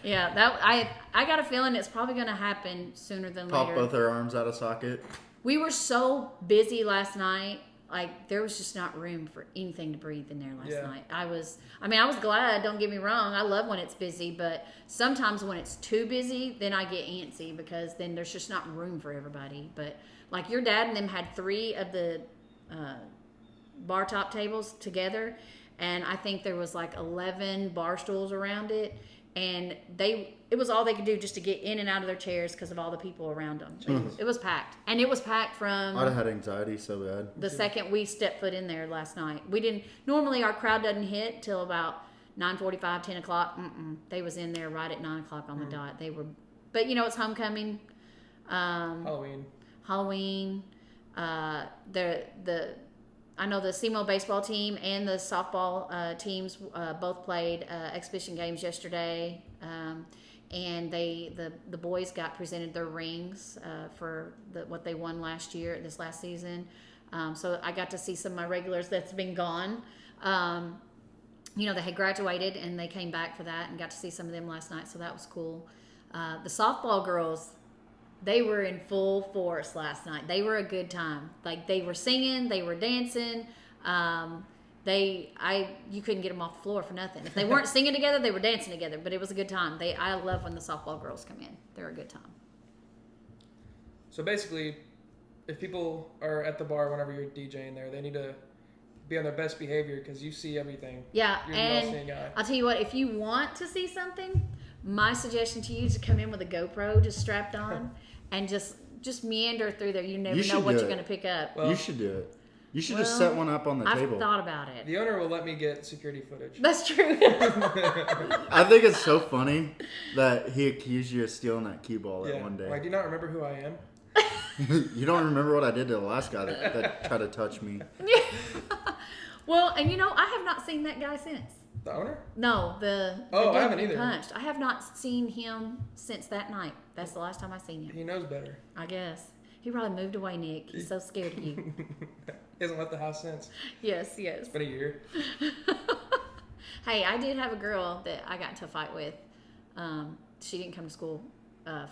S2: Yeah, I got a feeling it's probably going to happen sooner than
S3: Pop
S2: later.
S3: both their arms out of socket.
S2: We were so busy last night. like there was just not room for anything to breathe in there last
S1: Yeah.
S2: night. I was glad, don't get me wrong. I love when it's busy, but sometimes when it's too busy, then I get antsy because then there's just not room for everybody. But like your dad and them had 3 of the bar top tables together, and I think there was like 11 bar stools around it, and it was all they could do just to get in and out of their chairs because of all the people around them. It was packed, and it was packed from
S3: I'd have had anxiety so bad.
S2: the second we stepped foot in there last night. We didn't normally our crowd doesn't hit till about 9:45, 10 o'clock. They was in there right at 9 o'clock on the dot. They were, but it's homecoming,
S1: Halloween.
S2: I know the SEMO baseball team and the softball teams both played exhibition games yesterday, and the boys got presented their rings for what they won this last season. So I got to see some of my regulars that's been gone. They had graduated and they came back for that, and got to see some of them last night. So that was cool. The softball girls, they were in full force last night. They were a good time. Like they were singing, they were dancing. You couldn't get them off the floor for nothing. If they weren't singing together, they were dancing together. But it was a good time. I love when the softball girls come in. They're a good time.
S1: So basically, if people are at the bar whenever you're DJing there, they need to be on their best behavior because you see everything.
S2: Yeah,
S1: You're the
S2: and
S1: all-seeing eye.
S2: I'll tell you what. If you want to see something, my suggestion to you is to come in with a GoPro just strapped on. And just meander through there. You never know what you're going to pick up.
S3: Well, you should do it. You should just set one up on the table.
S2: I've thought about it.
S1: The owner will let me get security footage.
S2: That's true.
S3: I think it's so funny that he accused you of stealing that cue ball that one day.
S1: Why, do you not remember who I am?
S3: You don't remember what I did to the last guy that tried to touch me.
S2: Well, and I have not seen that guy since.
S1: The owner?
S2: No, the
S1: I haven't
S2: dude who
S1: either.
S2: punched. I have not seen him since that night. That's the last time I seen him.
S1: He knows better.
S2: I guess. He probably moved away, Nick. He's so scared of you.
S1: He hasn't left the house since.
S2: Yes.
S1: It's been a year.
S2: Hey, I did have a girl that I got into a fight with. She didn't come to school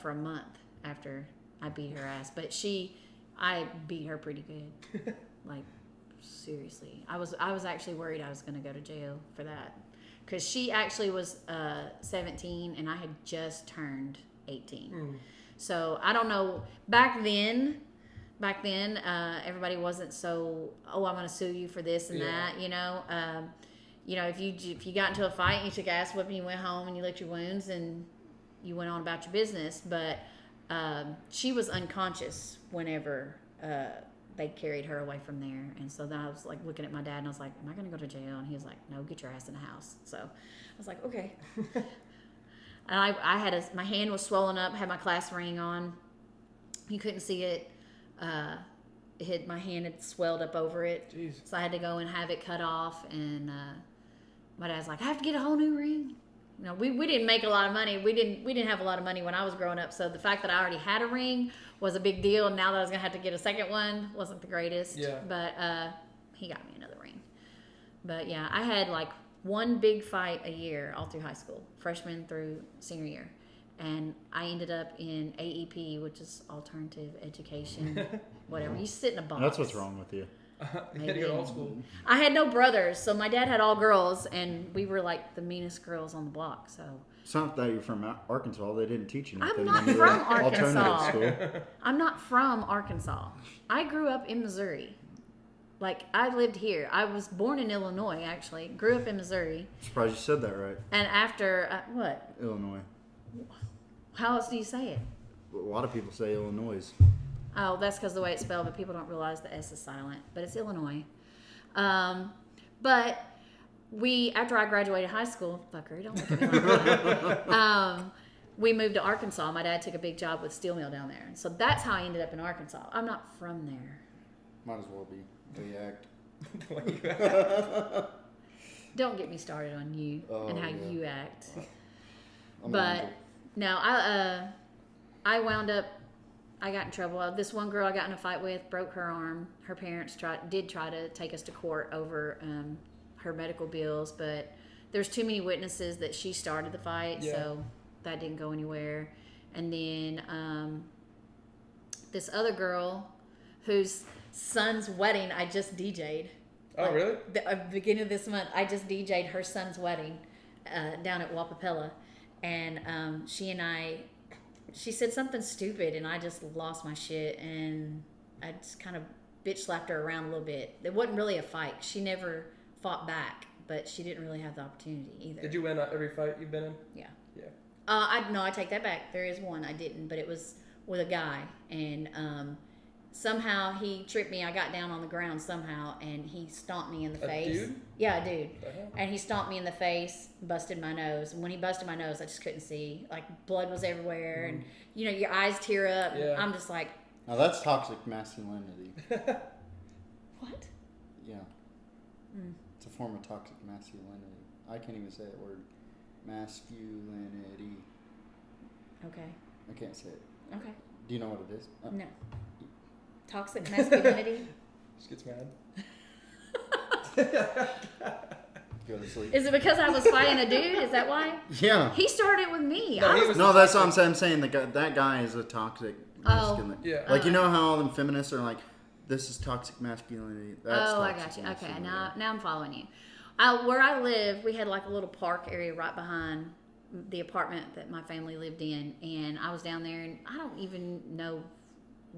S2: for a month after I beat her ass. But I beat her pretty good. Like, seriously. I was actually worried I was going to go to jail for that. Because she actually was 17 and I had just turned 18. So I don't know. Back then, everybody wasn't so, I'm going to sue you for this and that, if you got into a fight and you took ass whipping, you went home and you licked your wounds and you went on about your business. But she was unconscious whenever they carried her away from there. And so then I was like looking at my dad and I was like, am I going to go to jail? And he was like, no, get your ass in the house. So I was like, okay. And I had my hand was swollen up, had my class ring on. You couldn't see it. My hand had swelled up over it.
S1: Jeez.
S2: So I had to go and have it cut off. And my dad's like, I have to get a whole new ring. We didn't make a lot of money. We didn't have a lot of money when I was growing up. So the fact that I already had a ring was a big deal. And now that I was going to have to get a second one wasn't the greatest.
S1: Yeah.
S2: But he got me another ring. But yeah, I had like one big fight a year all through high school, freshman through senior year. And I ended up in AEP, which is alternative education, whatever. You sit in a box.
S3: That's what's wrong with you.
S1: You had to go to old school.
S2: I had no brothers, so my dad had all girls, and we were like the meanest girls on the block. So
S3: It's not that you're from Arkansas. They didn't teach you
S2: I'm
S3: anything.
S2: not
S3: when you were
S2: from
S3: at
S2: Arkansas.
S3: alternative school.
S2: I'm not from Arkansas. I grew up in Missouri. Like, I lived here. I was born in Illinois, actually. Grew up in Missouri.
S3: Surprised you said that right.
S2: And after, what?
S3: Illinois.
S2: How else do you say it?
S3: A lot of people say Illinois.
S2: Oh, that's because the way it's spelled, but people don't realize the S is silent. But it's Illinois. But after I graduated high school, fucker, don't look at me like that. We moved to Arkansas. My dad took a big job with steel mill down there. So that's how I ended up in Arkansas. I'm not from there.
S3: Might as well be. The way you act.
S1: The way you act.
S2: Don't get me started on you and how you act.
S3: I'm an
S2: But
S3: angel.
S2: no, I wound up. I got in trouble. This one girl I got in a fight with broke her arm. Her parents did try to take us to court over her medical bills, but there's too many witnesses that she started the fight, so that didn't go anywhere. And then this other girl, who's son's wedding. I just DJ'd.
S1: Oh, really?
S2: The beginning of this month, I just DJ'd her son's wedding down at Wapapella. And she said something stupid, and I just lost my shit, and I just kind of bitch slapped her around a little bit. It wasn't really a fight. She never fought back, but she didn't really have the opportunity either.
S1: Did you win every fight you've been in?
S2: Yeah.
S1: Yeah.
S2: I take that back. There is one I didn't, but it was with a guy, and somehow he tripped me. I got down on the ground somehow, and he stomped me in the face.
S1: Dude?
S2: Yeah, a dude.
S1: Uh-huh.
S2: And he stomped me in the face, busted my nose. And when he busted my nose, I just couldn't see. Like, blood was everywhere, and you know, your eyes tear up.
S1: Yeah.
S2: I'm just like,
S3: Now that's toxic masculinity.
S2: what?
S3: Yeah. It's a form of toxic masculinity. I can't even say that word. Masculinity.
S2: Okay.
S3: I can't say it.
S2: Okay.
S3: Do you know what it is?
S2: No. Toxic masculinity.
S1: Just gets mad.
S3: Go to sleep.
S2: Is it because I was fighting a dude? Is that why?
S3: Yeah.
S2: He started with me.
S1: No, he was
S3: No, that's what I'm saying. I'm saying that guy is a toxic masculinity.
S1: Yeah.
S3: Like, you know how all them feminists are like, this is toxic masculinity. That's
S2: I
S3: toxic
S2: got you. Okay,
S3: masculinity.
S2: now I'm following you. Where I live, we had like a little park area right behind the apartment that my family lived in, and I was down there, and I don't even know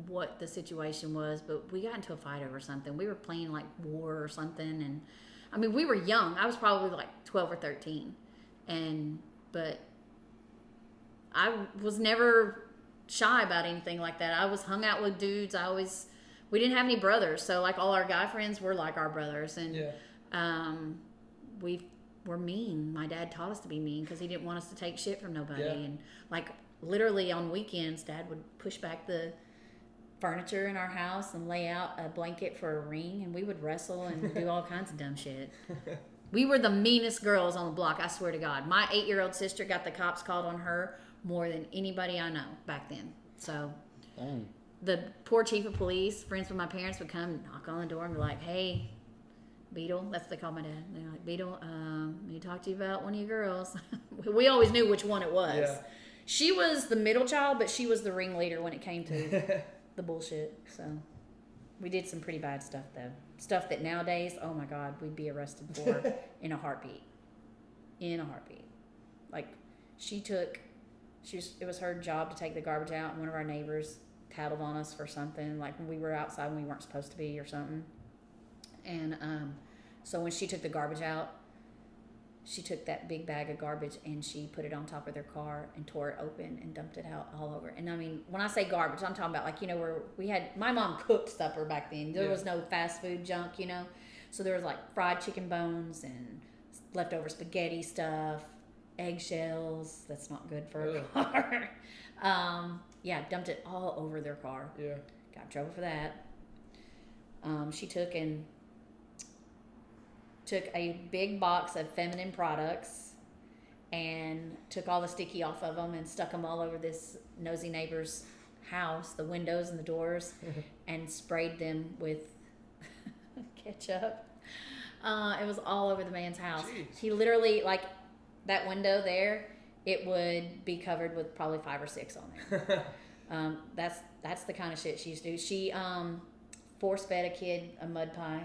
S2: what the situation was, but we got into a fight over something. We were playing like war or something, and I mean, we were young. I was probably like 12 or 13, but I was never shy about anything like that. I was hung out with dudes. We didn't have any brothers, so like all our guy friends were like our brothers, and we were mean. My dad taught us to be mean because he didn't want us to take shit from nobody.
S1: Yeah.
S2: And like literally on weekends, Dad would push back the furniture in our house and lay out a blanket for a ring, and we would wrestle and do all kinds of dumb shit. We were the meanest girls on the block, I swear to God. My 8-year-old sister got the cops called on her more than anybody I know back then. So
S3: Dang.
S2: the poor chief of police, friends with my parents, would come knock on the door and be like, hey, Beetle, that's what they call my dad. They're like, Beetle, I need to talk to you about one of your girls. We always knew which one it was.
S1: Yeah.
S2: She was the middle child, but she was the ringleader when it came to the bullshit. So we did some pretty bad stuff, though. Stuff that nowadays, oh my God, we'd be arrested for in a heartbeat. In a heartbeat. Like, it was her job to take the garbage out, and one of our neighbors tattled on us for something, like when we were outside when we weren't supposed to be or something. And so when she took the garbage out, she took that big bag of garbage and she put it on top of their car and tore it open and dumped it out all over. And I mean, when I say garbage, I'm talking about like, you know, where my mom cooked supper back then. There was no fast food junk, you know. So there was like fried chicken bones and leftover spaghetti stuff, eggshells. That's not good for a car. Dumped it all over their car.
S1: Yeah.
S2: Got in trouble for that. She took a big box of feminine products and took all the sticky off of them and stuck them all over this nosy neighbor's house, the windows and the doors, and sprayed them with ketchup. It was all over the man's house.
S1: Jeez.
S2: He literally, like, that window there, it would be covered with probably 5 or 6 on there. That's the kind of shit she used to do. She force-fed a kid a mud pie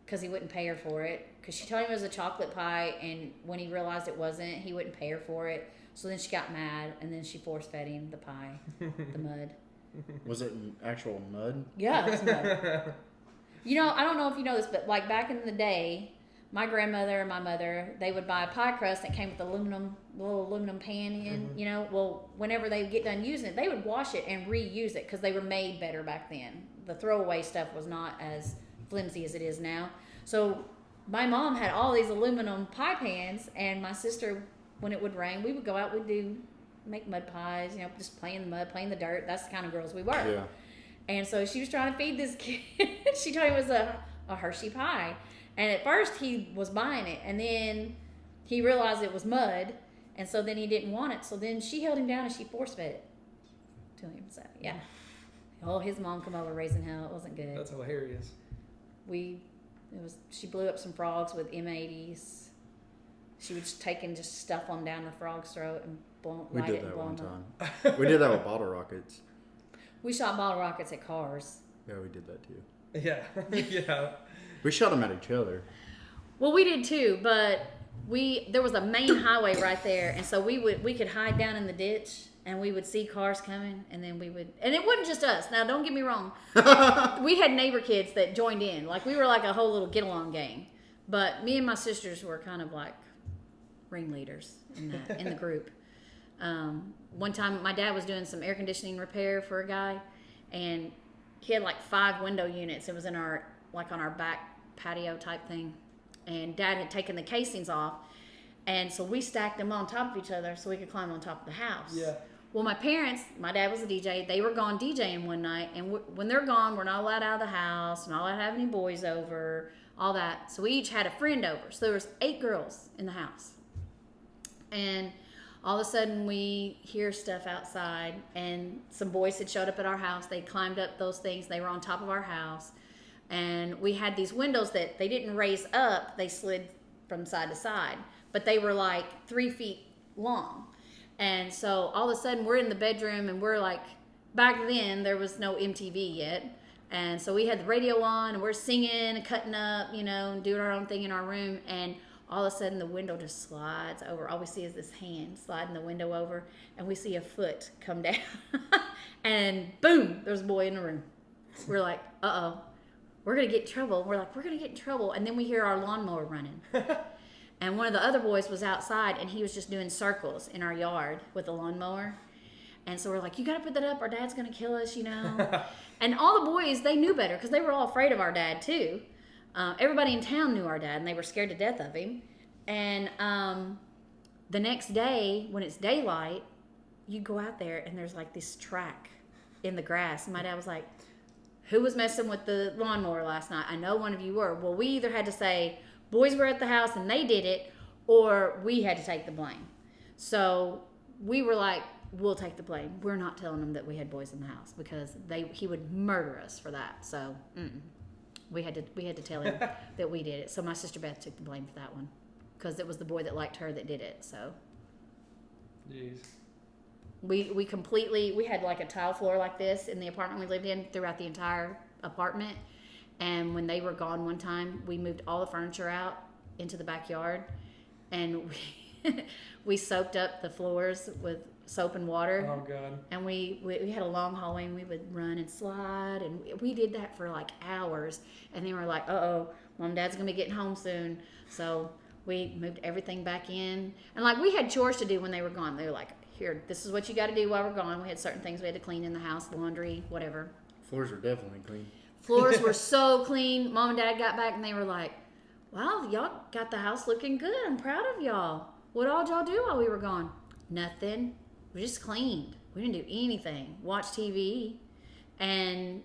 S2: because he wouldn't pay her for it. Because she told him it was a chocolate pie, and when he realized it wasn't, he wouldn't pay her for it. So then she got mad, and then she force-fed him the pie, the mud.
S3: Was it actual mud?
S2: Yeah, it was mud. You know, I don't know if you know this, but like back in the day, my grandmother and my mother, they would buy a pie crust that came with a little aluminum pan in, you know. Well, whenever they would get done using it, they would wash it and reuse it because they were made better back then. The throwaway stuff was not as flimsy as it is now. So my mom had all these aluminum pie pans, and my sister, when it would rain, we would go out, make mud pies, you know, just play in the mud, play in the dirt. That's the kind of girls we were.
S3: Yeah.
S2: And so she was trying to feed this kid. She told him it was a Hershey pie. And at first he was buying it, and then he realized it was mud, and so then he didn't want it. So then she held him down and she force-fed it to him. So, yeah. Oh, his mom come over raising hell. It wasn't good.
S1: That's hilarious.
S2: She blew up some frogs with M80s. She was taking just stuff them down the frog's throat and
S3: We
S2: light
S3: did
S2: it and
S3: that
S2: blow
S3: one
S2: them up.
S3: time. We did that with bottle rockets.
S2: We shot bottle rockets at cars.
S3: Yeah, we did that too.
S1: Yeah, yeah.
S3: We shot them at each other.
S2: Well, we did too, but there was a main highway right there, and so we could hide down in the ditch, and we would see cars coming, and then and it wasn't just us. Now, don't get me wrong, we had neighbor kids that joined in, like we were like a whole little get along gang. But me and my sisters were kind of like ringleaders in the group. One time, my dad was doing some air conditioning repair for a guy, and he had like 5 window units. It was in on our back patio type thing. And Dad had taken the casings off, and so we stacked them on top of each other so we could climb on top of the house.
S1: Yeah.
S2: Well, my dad was a DJ. They were gone DJing one night, and when they're gone, we're not allowed out of the house, not allowed to have any boys over, all that. So we each had a friend over. So there was 8 girls in the house, and all of a sudden we hear stuff outside, and some boys had showed up at our house. They climbed up those things. They were on top of our house. And we had these windows that they didn't raise up, they slid from side to side, but they were like 3 feet long. And so all of a sudden we're in the bedroom, and we're like, back then there was no MTV yet. And so we had the radio on, and we're singing and cutting up, and doing our own thing in our room. And all of a sudden the window just slides over. All we see is this hand sliding the window over, and we see a foot come down. And boom, there's a boy in the room. We're like, uh-oh. We're going to get in trouble. We're like, we're going to get in trouble. And then we hear our lawnmower running. And one of the other boys was outside, and he was just doing circles in our yard with the lawnmower. And so we're like, you got to put that up. Our dad's going to kill us, And all the boys, they knew better because they were all afraid of our dad too. Everybody in town knew our dad, and they were scared to death of him. And the next day, when it's daylight, you go out there, and there's like this track in the grass. And my dad was like, who was messing with the lawnmower last night? I know one of you were. Well, we either had to say, boys were at the house and they did it, or we had to take the blame. So we were like, we'll take the blame. We're not telling them that we had boys in the house because he would murder us for that. So we had to tell him that we did it. So my sister Beth took the blame for that one because it was the boy that liked her that did it. So
S1: Jeez.
S2: We had like a tile floor like this in the apartment we lived in throughout the entire apartment. And when they were gone one time, we moved all the furniture out into the backyard, and we soaked up the floors with soap and water.
S1: Oh God.
S2: And we had a long hallway, and we would run and slide, and we did that for like hours. And then we're like, uh-oh, Mom and Dad's gonna be getting home soon. So we moved everything back in. And like we had chores to do when they were gone. They were like, here, this is what you got to do while we're gone. We had certain things we had to clean in the house, laundry, whatever.
S3: Floors were definitely clean.
S2: Floors were so clean. Mom and Dad got back, and they were like, wow, y'all got the house looking good. I'm proud of y'all. What all y'all do while we were gone? Nothing. We just cleaned. We didn't do anything. Watched TV. And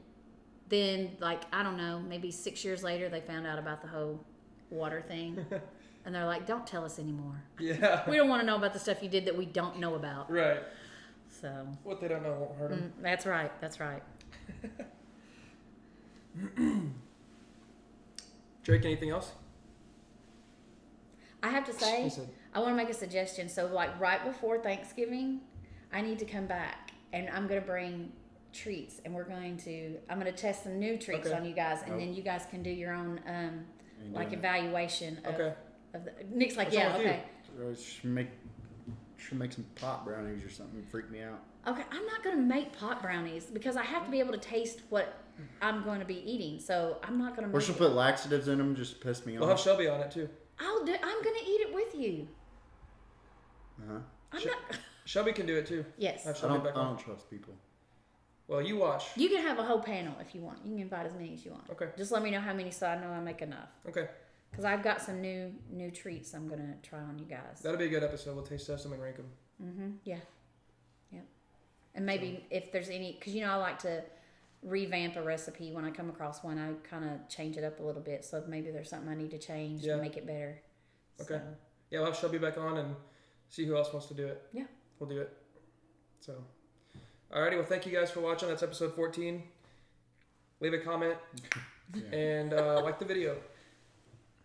S2: then, like, I don't know, maybe 6 years later, they found out about the whole water thing. And they're like, don't tell us anymore.
S1: Yeah.
S2: We don't want to know about the stuff you did that we don't know about.
S1: Right.
S2: So.
S1: What they don't know won't hurt them.
S2: That's right. That's right.
S1: Drake, anything else?
S2: I have to say,
S1: Listen.
S2: I want to make a suggestion. So, like, right before Thanksgiving, I need to come back, and I'm going to bring treats, and I'm going to test some new treats on you guys, and then you guys can do your own, like, evaluation of the, Nick's like,
S1: What's wrong with
S2: okay.
S3: Should make some pot brownies or something. Freak me out.
S2: Okay, I'm not going to make pot brownies because I have to be able to taste what I'm going to be eating. So I'm not going to make
S3: Or she'll put laxatives in them just to piss me off.
S1: We'll have Shelby on it too.
S2: I'm going to eat it with you.
S3: Uh-huh.
S2: I'm not.
S1: Shelby can do it too.
S2: Yes.
S1: Have
S3: I
S1: Shelby back on.
S3: don't trust people.
S1: Well, you watch.
S2: You can have a whole panel if you want. You can invite as many as you want.
S1: Okay.
S2: Just let me know how many so I know I make enough.
S1: Okay.
S2: Because I've got some new treats I'm going to try on you guys.
S1: That'll be a good episode. We'll taste test them and rank them.
S2: Mm-hmm. Yeah. Yep. And maybe if there's any, because I like to revamp a recipe when I come across one. I kind of change it up a little bit. So maybe there's something I need to change to make it better.
S1: Okay.
S2: So.
S1: Yeah, we'll have Shelby back on and see who else wants to do it.
S2: Yeah.
S1: We'll do it. So, alrighty. Well, thank you guys for watching. That's episode 14. Leave a comment and like the video.